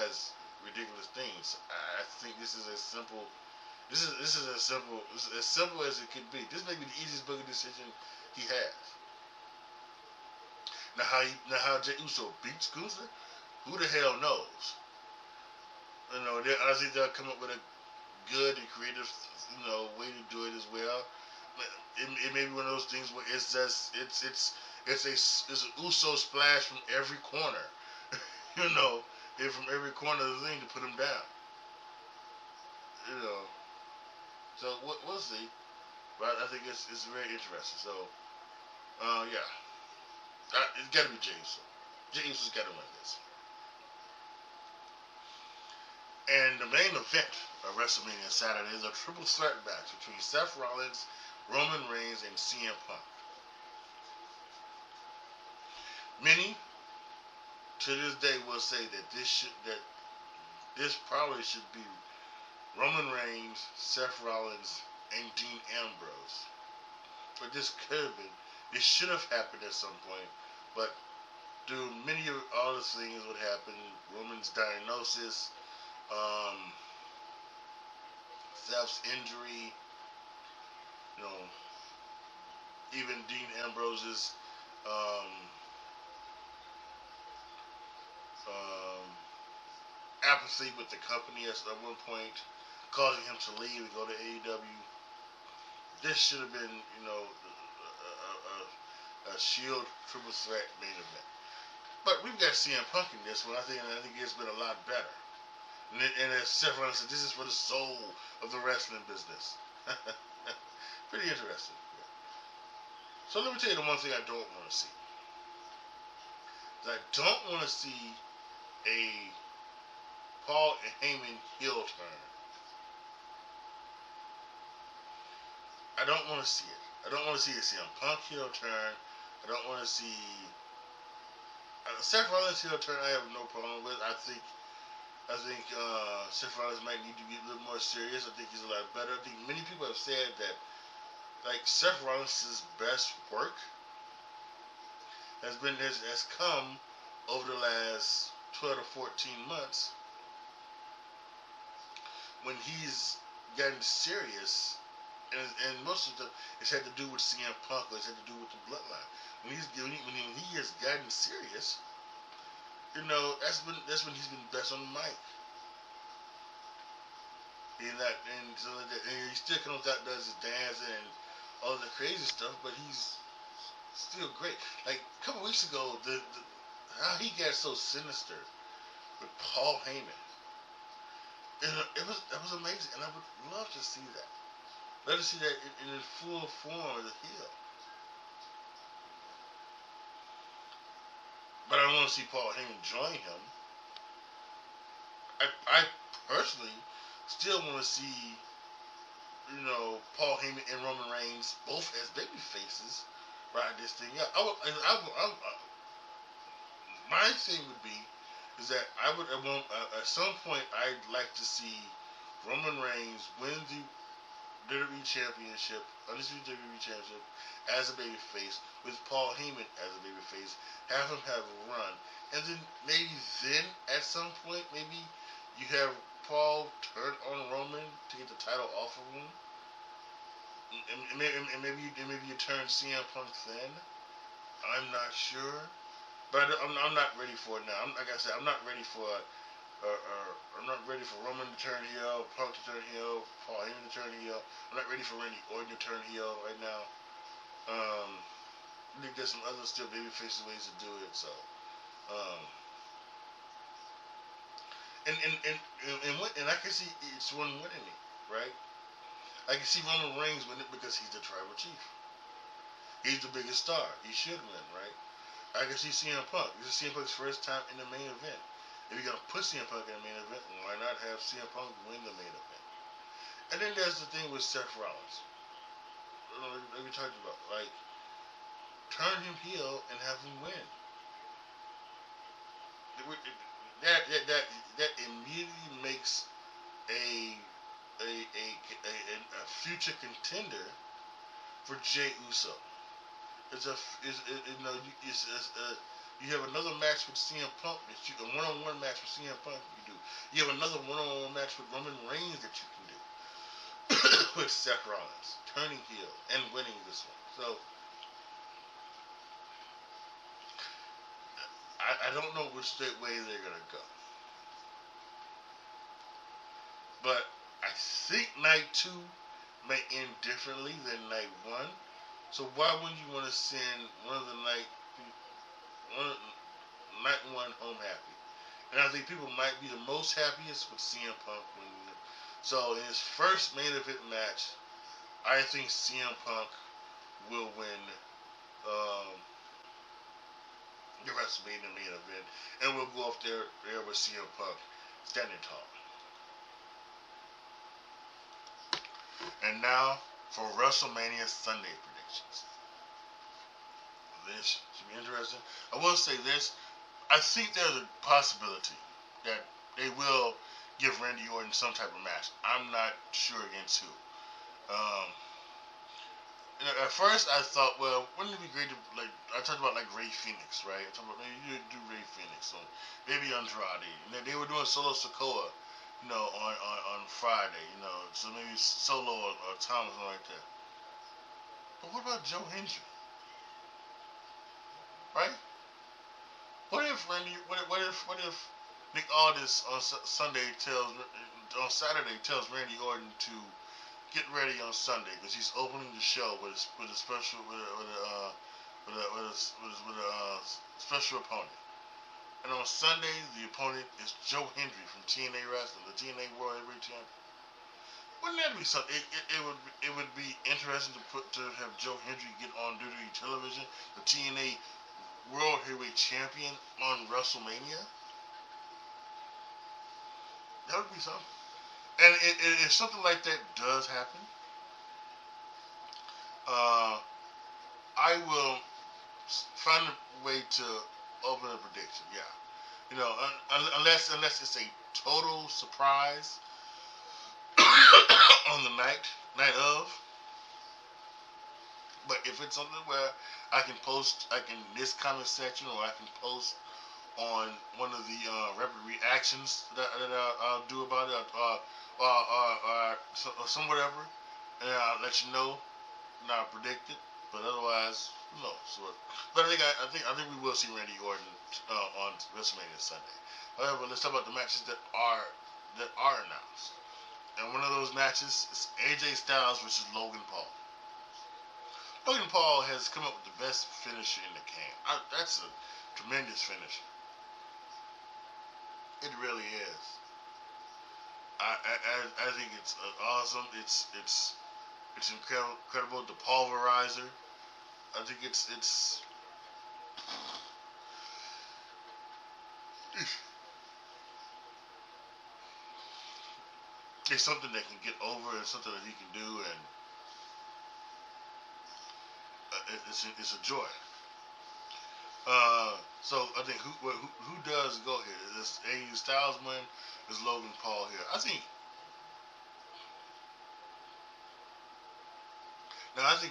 has ridiculous things. I think this is as simple. This is as simple as it could be. This may be the easiest booking decision he has. Now how Jey Uso beats Gunther, who the hell knows? I think they'll come up with a good and creative, way to do it as well. It may be one of those things where it's an Uso splash from every corner, from every corner of the thing to put him down. So we'll see. But I think it's very interesting. So, yeah. It's got to be Jey Uso. Jey Uso's got to win this. And the main event of WrestleMania Saturday is a triple threat match between Seth Rollins, Roman Reigns, and CM Punk. Many to this day will say that this probably should be Roman Reigns, Seth Rollins, and Dean Ambrose. But this should have happened at some point. But through many of all the things what happened, Roman's diagnosis, Seth's injury, even Dean Ambrose's apathy with the company at one point, causing him to leave and go to AEW. This should have been, a Shield triple threat main event. But we've got CM Punk in this one. I think it's been a lot better. And as Seth Rollins said, this is for the soul of the wrestling business. Pretty interesting. Yeah. So let me tell you the one thing I don't want to see. I don't want to see a Paul Heyman heel turn. I don't want to see it. I don't want to see a CM Punk heel turn. I don't want to see Seth Rollins heel turn. I have no problem with. I think Seth Rollins might need to be a little more serious. I think he's a lot better. I think many people have said that, like, Seth Rollins' best work has come over the last 12 to 14 months when he's gotten serious, and most of it's had to do with CM Punk, or it's had to do with the bloodline. When he has gotten serious, that's when he's been best on the mic. And he still comes out, does his dance and all the crazy stuff, but he's still great. Like a couple weeks ago, how he got so sinister with Paul Heyman, it was amazing, and I would love to see that. Love to see that in full form as a heel. But I don't want to see Paul Heyman join him. I personally still want to see, Paul Heyman and Roman Reigns both as baby faces ride this thing out. My thing would be is that at some point I'd like to see Roman Reigns win the WWE Championship, undisputed WWE Championship, as a babyface, with Paul Heyman as a babyface, have him have a run, and then at some point, maybe you have Paul turn on Roman to get the title off of him, and maybe you turn CM Punk then. I'm not sure, but I'm not ready for it now. Like I said, I'm not ready for Roman to turn heel, Punk to turn heel, Paul Heyman to turn heel. I'm not ready for Randy Orton to turn heel right now. I think there's some other still babyface ways to do it. So, and I can see it's one winning it, right? I can see Roman Reigns win it because he's the tribal chief. He's the biggest star. He should win, right? I can see CM Punk. This is CM Punk's first time in the main event. If you're gonna put CM Punk in the main event, why not have CM Punk win the main event? And then there's the thing with Seth Rollins. Like we talked about, like turn him heel and have him win. That immediately makes a future contender for Jey Uso. You have another match with CM Punk that you a one-on-one match with CM Punk you do. You have another one-on-one match with Roman Reigns that you can do with Seth Rollins turning heel and winning this one. So I don't know which way they're gonna go, but I think night 2 may end differently than night 1. So why wouldn't you want to send night 1 home happy? And I think people might be the most happiest with CM Punk winning. So in his first main event match, I think CM Punk will win the Wrestlemania main event, and we'll go up there with CM Punk standing tall. And now for WrestleMania Sunday predictions. This should be interesting. I will say this. I think there's a possibility that they will give Randy Orton some type of match. I'm not sure against who. At first I thought, well, wouldn't it be great to, like, I talked about like Rey Fenix, right? I talked about maybe you do Rey Fenix, so maybe Andrade. They were doing Solo Sikoa, on Friday, so maybe Solo or Thomas or like that. But what about Joe Hendry? Right? What if Nick Aldis on Saturday tells Randy Orton to get ready on Sunday because he's opening the show with a special special opponent, and on Sunday the opponent is Joe Hendry from TNA Wrestling, the TNA World Heavyweight Champion. Wouldn't that be something? It would be interesting to have Joe Hendry get on WWE television, the TNA World Heavyweight Champion on WrestleMania. That would be something. And if something like that does happen, I will find a way to open a prediction. Yeah, unless it's a total surprise on the night of. But if it's something where I can this comment section, or I can post on one of the rapid reactions that I'll do about it, or some whatever, and I'll let you know, and I'll predict it. But otherwise, who knows? But I think we will see Randy Orton on WrestleMania Sunday. However, let's talk about the matches that are announced. And one of those matches is AJ Styles versus Logan Paul. Logan Paul has come up with the best finisher in the game. That's a tremendous finisher. It really is. I think it's awesome. It's incredible. The pulverizer. I think it's something that can get over, and something that he can do, and it's a joy. So I think who does go here? Is AJ Styles win? Is Logan Paul here? I think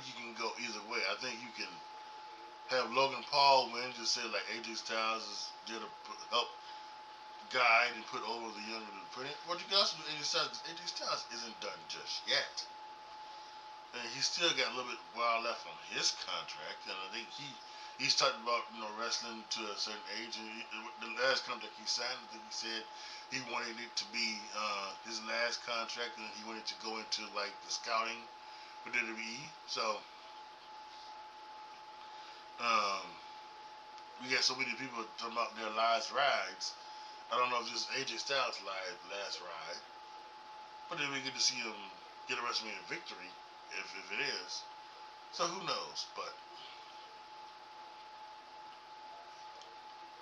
you can go either way. I think you can have Logan Paul win, just say like AJ Styles is there to help guide and put over the younger opponent. What you can also do AJ Styles, because AJ Styles isn't done just yet. And he's still got a little bit while left on his contract, and I think he's talking about wrestling to a certain age. And the last contract he signed, I think he said he wanted it to be his last contract, and he wanted to go into like the scouting for WWE. So we got so many people talking about their last rides. I don't know if this is AJ Styles' last ride, but then we get to see him get a WrestleMania victory if it is. So who knows? But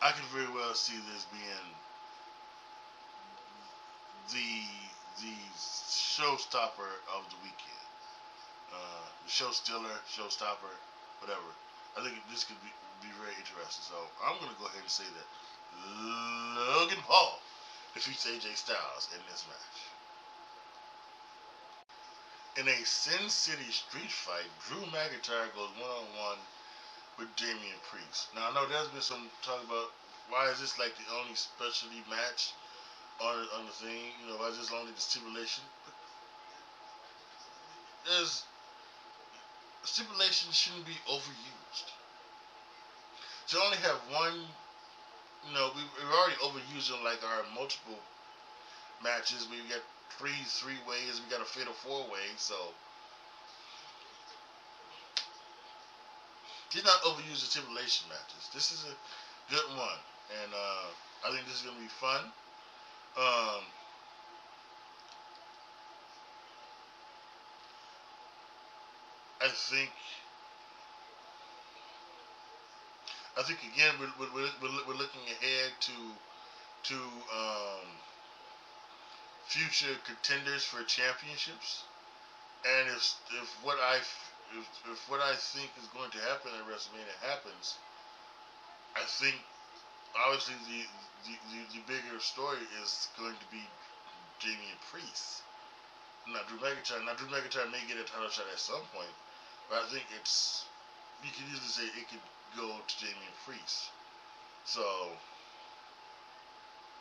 I can very well see this being the showstopper of the weekend. The show stealer, showstopper, whatever. I think this could be very interesting. So I'm going to go ahead and say that Logan Paul defeats AJ Styles in this match. In a Sin City street fight, Drew McIntyre goes one-on-one with Damian Priest. Now I know there's been some talk about why is this like the only specialty match on the thing. You know, why is this only the stipulation? There's stipulation shouldn't be overused. To only have one, you know, we've already overused in like our multiple matches. We've got three ways. We got a fatal 4-way. So he's not overused in stipulation matches. This is a good one, and I think this is gonna be fun. I think again we're looking ahead to future contenders for championships, and if what I think is going to happen at Wrestlemania happens, I think obviously the bigger story is going to be Damian Priest, not Drew McIntyre. Now Drew McIntyre may get a title shot at some point, but I think you could easily say it could go to Damian Priest. So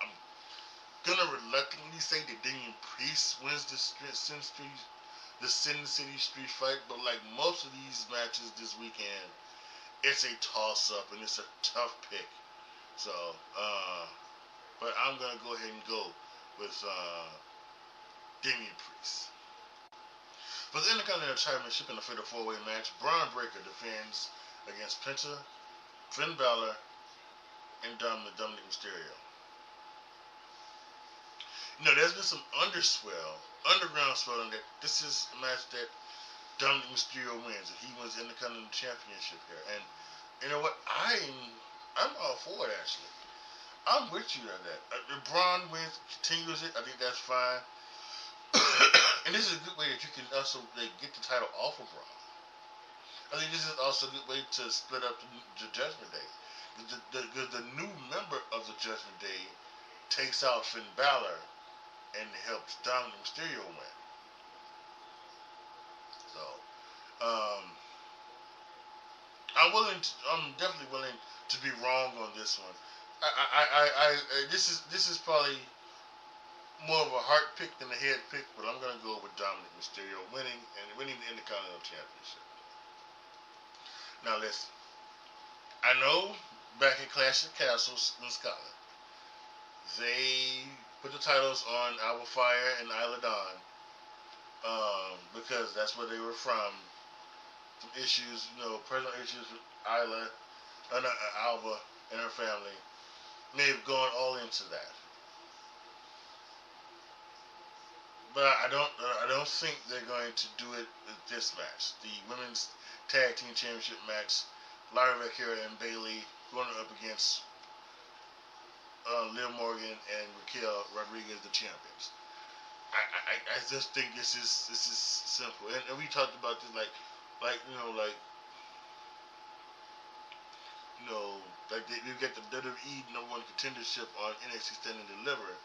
I'm gonna reluctantly say that Damian Priest wins the Sin City street fight, but like most of these matches this weekend, it's a toss-up and it's a tough pick. So, but I'm gonna go ahead and go with Damian Priest. For the Intercontinental Championship in the Fatal 4-Way match, Braun Breaker defends against Penta, Finn Balor, and Dominic Mysterio. You know, there's been some underground swelling that this is a match that Dominic Mysterio wins, and he wins the Intercontinental Championship here. And you know what? I'm all for it, actually. I'm with you on that. Braun wins, continues it. I think that's fine. And this is a good way that you can also get the title off of Braun. I think this is also a good way to split up the Judgment Day. The new member of the Judgment Day takes out Finn Balor and helps Dominic Mysterio win. So, I'm definitely willing to be wrong on this one. This is probably more of a heart pick than a head pick, but I'm gonna go with Dominic Mysterio winning the Intercontinental Championship. Now listen, I know back at Clash of Castles in Scotland, they put the titles on Alba Fire and Isla Dawn, because that's where they were from. Some issues, personal issues with Alba and her family may have gone all into that. But I don't think they're going to do it with this match. The Women's Tag Team Championship match, Lyra Valkyria and Bayley going up against Liv Morgan and Raquel Rodriguez, the champions. I just think this is simple, and we talked about this we've got the WWE #1 contendership on NXT Stand and Deliver.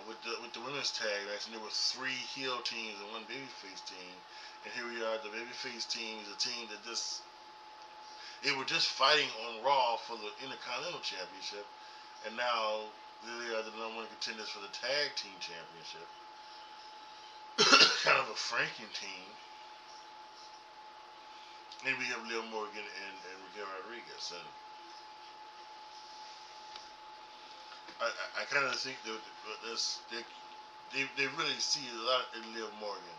With the women's tag match, and there were 3 heel teams and 1 babyface team, and here we are. The babyface team is a team that they were just fighting on Raw for the Intercontinental Championship, and now they are the #1 contenders for the Tag Team Championship. Kind of a Franken team. And we have Liv Morgan and Raquel Rodriguez, and I kind of think that they really see a lot in Liv Morgan,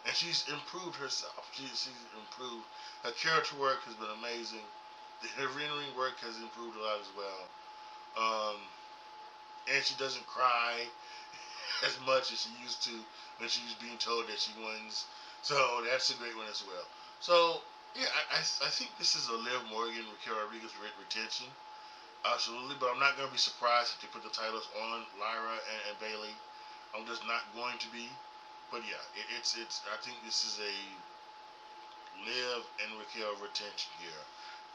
and she's improved herself. She's improved. Her character work has been amazing. Her in-ring work has improved a lot as well. And she doesn't cry as much as she used to when she was being told that she wins. So that's a great one as well. So yeah, I think this is a Liv Morgan, Raquel Rodriguez retention. Absolutely, but I'm not going to be surprised if they put the titles on Lyra and Bayley. I'm just not going to be. But yeah, it's. I think this is a Liv and Raquel retention here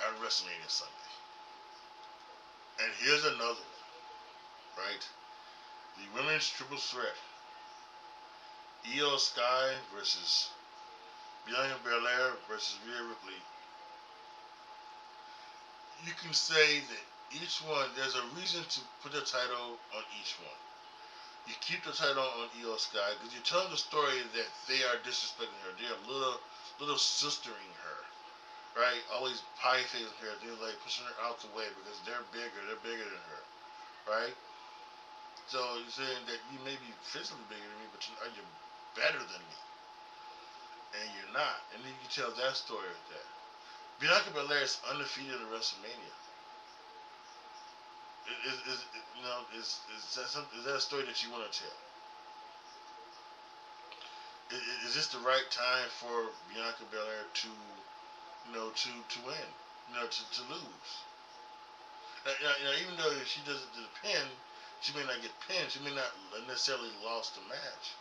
at WrestleMania Sunday. And here's another one, right? The women's triple threat: Io Sky versus Bianca Belair versus Rhea Ripley. You can say that each one, there's a reason to put the title on each one. You keep the title on Io Sky because you're telling the story that they are disrespecting her. They're little sistering her, right? Always pie facing her. They're like pushing her out the way because they're bigger than her, right? So you're saying that you may be physically bigger than me, but you're better than me, and you're not. And then you can tell that story with that. Bianca Belair is undefeated at WrestleMania. Is that a story that you want to tell? Is this the right time for Bianca Belair to win, to lose? Even though if she does it to the pin, she may not get pinned. She may not necessarily lost the match,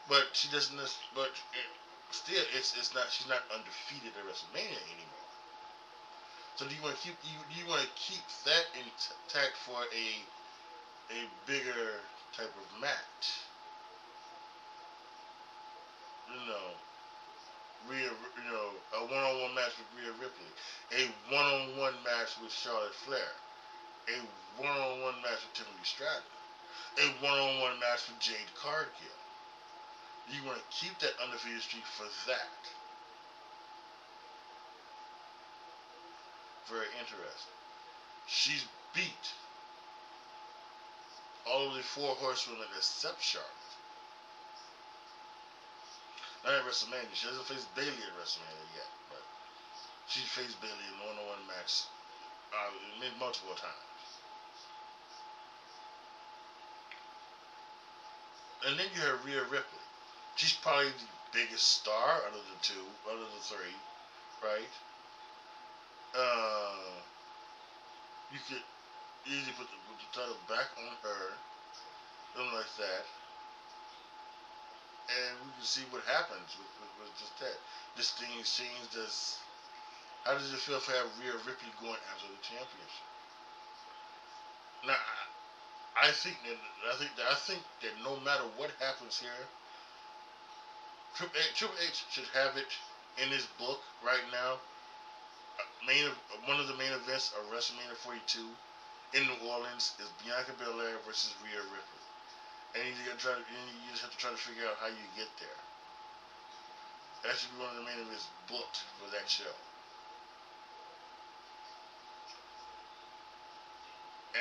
but she doesn't. But still, it's not. She's not undefeated at WrestleMania anymore. So do you want to keep that intact for a bigger type of match? A one-on-one match with Rhea Ripley, a one-on-one match with Charlotte Flair, a one-on-one match with Tiffany Stratton, a one-on-one match with Jade Cargill. You want to keep that undefeated streak for that. Very interesting. She's beat all of the 4 horsewomen except Charlotte. Not at WrestleMania. She hasn't faced Bayley at WrestleMania yet, but she faced Bayley in a one-on-one match multiple times. And then you have Rhea Ripley. She's probably the biggest star out of the 3, right? You could easily put the title back on her, something like that. And we can see what happens with just that. This thing changed. How does it feel to have Rhea Ripley going after the championship? Now, I think that no matter what happens here, Triple H should have it in his book right now. One of the main events of WrestleMania 42 in New Orleans is Bianca Belair versus Rhea Ripley. And you just have to try to figure out how you get there. That should be one of the main events booked for that show.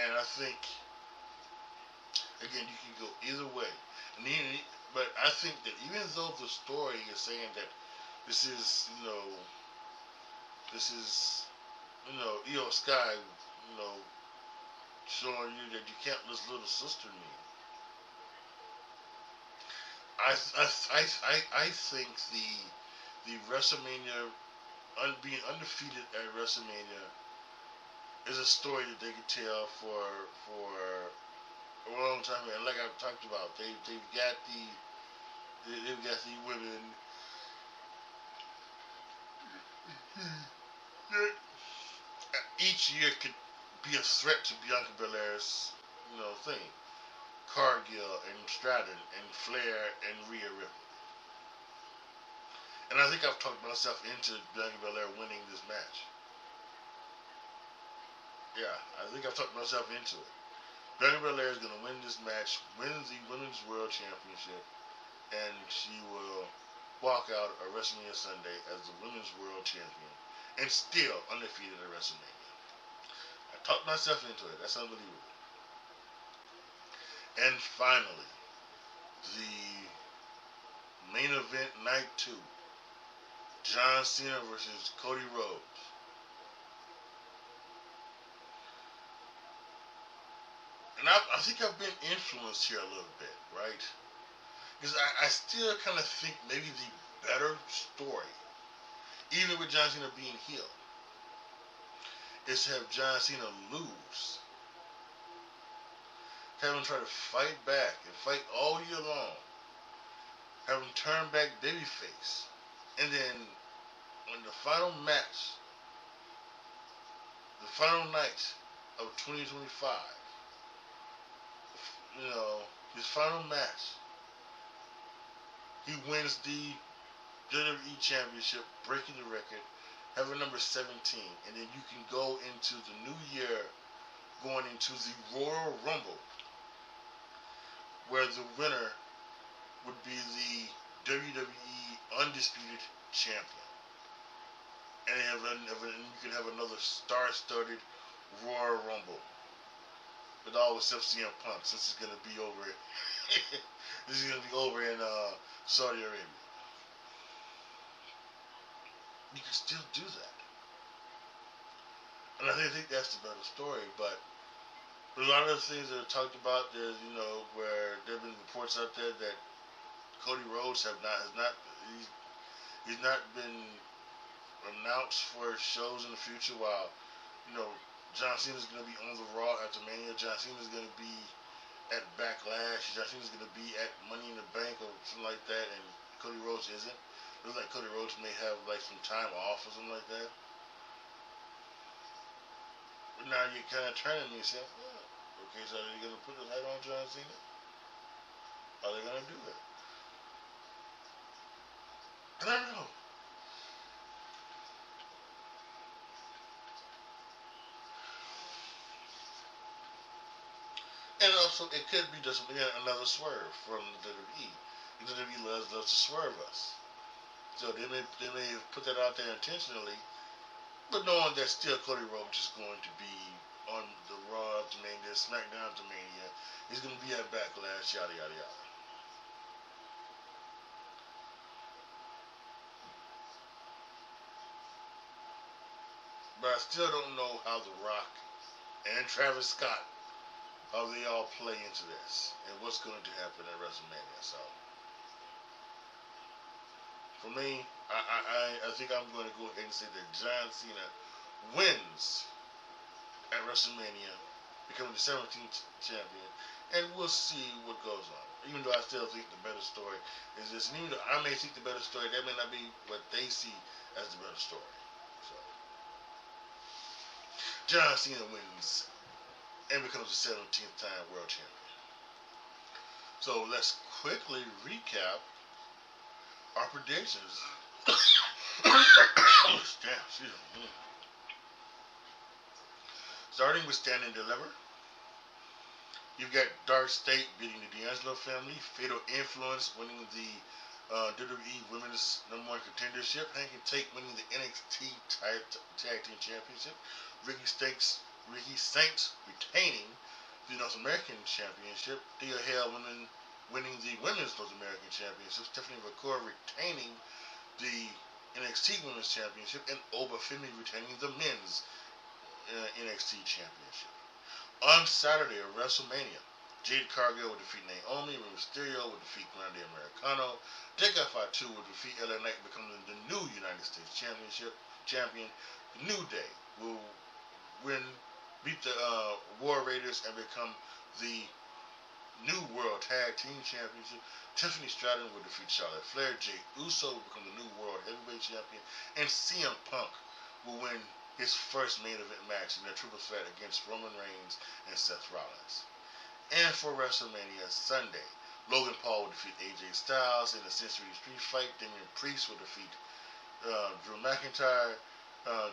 And I think, again, you can go either way. But I think that even though the story is saying that this is Io Sky, showing you that you can't let little sister me. I think the WrestleMania being undefeated at WrestleMania is a story that they could tell for a long time. And like I've talked about, they've got the women. Each year could be a threat to Bianca Belair's thing. Cargill and Stratton and Flair and Rhea Ripley. And I think I've talked myself into Bianca Belair winning this match. Yeah, I think I've talked myself into it. Bianca Belair is going to win this match, win the Women's World Championship, and she will walk out of WrestleMania Sunday as the Women's World Champion and still undefeated at WrestleMania. I talked myself into it. That's unbelievable. And finally, the main event night 2, John Cena versus Cody Rhodes. And I think I've been influenced here a little bit, right? Because I still kind of think maybe the better story, even with John Cena being heel, is to have John Cena lose have him try to fight back and fight all year long, have him turn back babyface, and then when the final match, the final night of 2025, his final match, he wins the WWE Championship, breaking the record, having number 17, and then you can go into the new year going into the Royal Rumble, where the winner would be the WWE Undisputed Champion. And you can have another star-studded Royal Rumble with all except CM Punk, since it's gonna be over. This is gonna be over in Saudi Arabia. You can still do that, and I think that's the better story. But a lot of the things that are talked about, there's where there have been reports out there that Cody Rhodes he's not been announced for shows in the future, while John Cena's going to be on the Raw after Mania. John Cena's going to be at Backlash. John Cena's going to be at Money in the Bank or something like that, and Cody Rhodes isn't. It looks like Cody Rhodes may have like some time off or something like that. But now you're kind of turning me and saying, okay, so are they going to put the light on John Cena? Are they going to do that? I don't know. And also, it could be just another swerve from the WWE. The WWE loves to swerve us. So they may put that out there intentionally, but knowing that still Cody Rhodes is going to be on the Raw after Mania, SmackDown after Mania, he's going to be at Backlash, yada yada yada. But I still don't know how The Rock and Travis Scott, how they all play into this and what's going to happen at WrestleMania. So for me, I think I'm going to go ahead and say that John Cena wins at WrestleMania, becoming the 17th champion, and we'll see what goes on. Even though I still think the better story is this, and even though I may think the better story, that may not be what they see as the better story. So John Cena wins and becomes the 17th time world champion. So let's quickly recap our predictions. Starting with Stand and Deliver, you've got Dark State beating the D'Angelo family, Fatal Influence winning the WWE Women's #1 Contendership, Hank and Tate winning the NXT Tag Team Championship, Ricky Saints retaining the North American Championship, Thea Hale winning the Women's North American Championship, Stephanie McCoy retaining the NXT Women's Championship, and Oba Femi retaining the Men's NXT Championship. On Saturday at WrestleMania, Jade Cargill would defeat Naomi, Rey Mysterio would defeat Grande Americano, Dakota Fatu would defeat LA Knight, becoming the new United States champion. The New Day will beat the War Raiders and become the new World Tag Team Championship. Tiffany Stratton will defeat Charlotte Flair. Jey Uso will become the new World Heavyweight Champion. And CM Punk will win his first main event match in their triple threat against Roman Reigns and Seth Rollins. And for WrestleMania Sunday, Logan Paul will defeat AJ Styles in a Century Street fight. Damian Priest will defeat Drew McIntyre.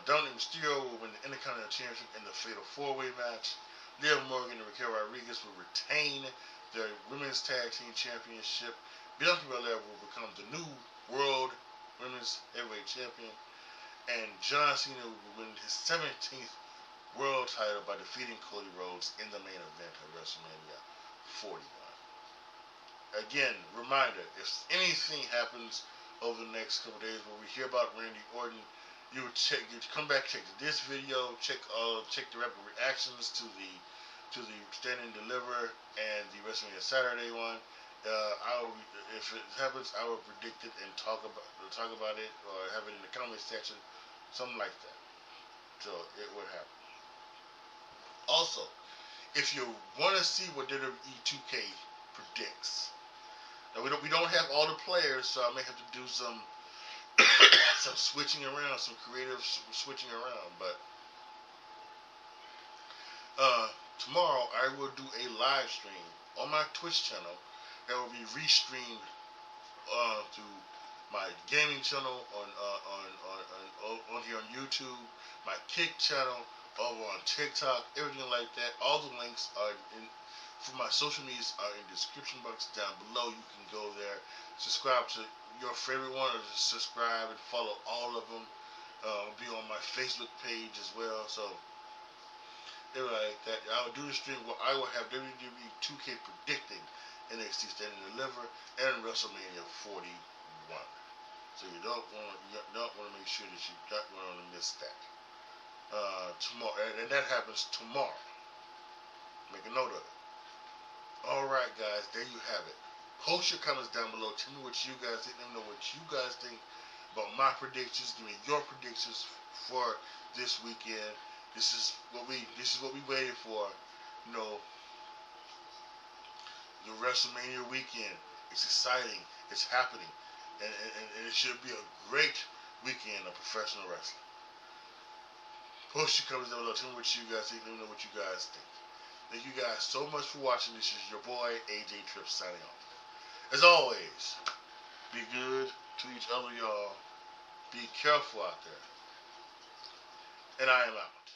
Dominic Mysterio will win the Intercontinental Championship in the Fatal 4-Way match. Liv Morgan and Raquel Rodriguez will retain their Women's Tag Team Championship. Bianca Belair will become the new World Women's Heavyweight Champion. And John Cena will win his 17th world title by defeating Cody Rhodes in the main event of WrestleMania 41. Again, reminder, if anything happens over the next couple days where we hear about Randy Orton, you come back, check this video, check the rapid reactions to the Stand and Deliver and the WrestleMania Saturday one. If it happens, I will predict it and talk about it, or have it in the comment section, something like that. So it would happen. Also, if you want to see what WWE 2K predicts. Now we don't have all the players, so I may have to do some some switching around, some creative switching around. But tomorrow I will do a live stream on my Twitch channel that will be restreamed to my gaming channel on here on YouTube, my Kick channel, over on TikTok, everything like that. All the links are for my social medias are in the description box down below. You can go there, subscribe to your favorite one, or just subscribe and follow all of them. Be on my Facebook page as well. So everything like that. I will do the stream where I will have WWE 2K predicting NXT Stand and Deliver and WrestleMania 41. So you don't want to make sure that you don't want to miss that. Tomorrow, and that happens tomorrow. Make a note of it. Alright guys, there you have it. Post your comments down below. Tell me what you guys think. Let me know what you guys think about my predictions. Give me your predictions for this weekend. This is what we waited for. You know, the WrestleMania weekend. It's exciting. It's happening. And it should be a great weekend of professional wrestling. Post your comments down below. Tell me what you guys think. Let me know what you guys think. Thank you guys so much for watching. This is your boy, AJTRIP, signing off. As always, be good to each other, y'all. Be careful out there. And I am out.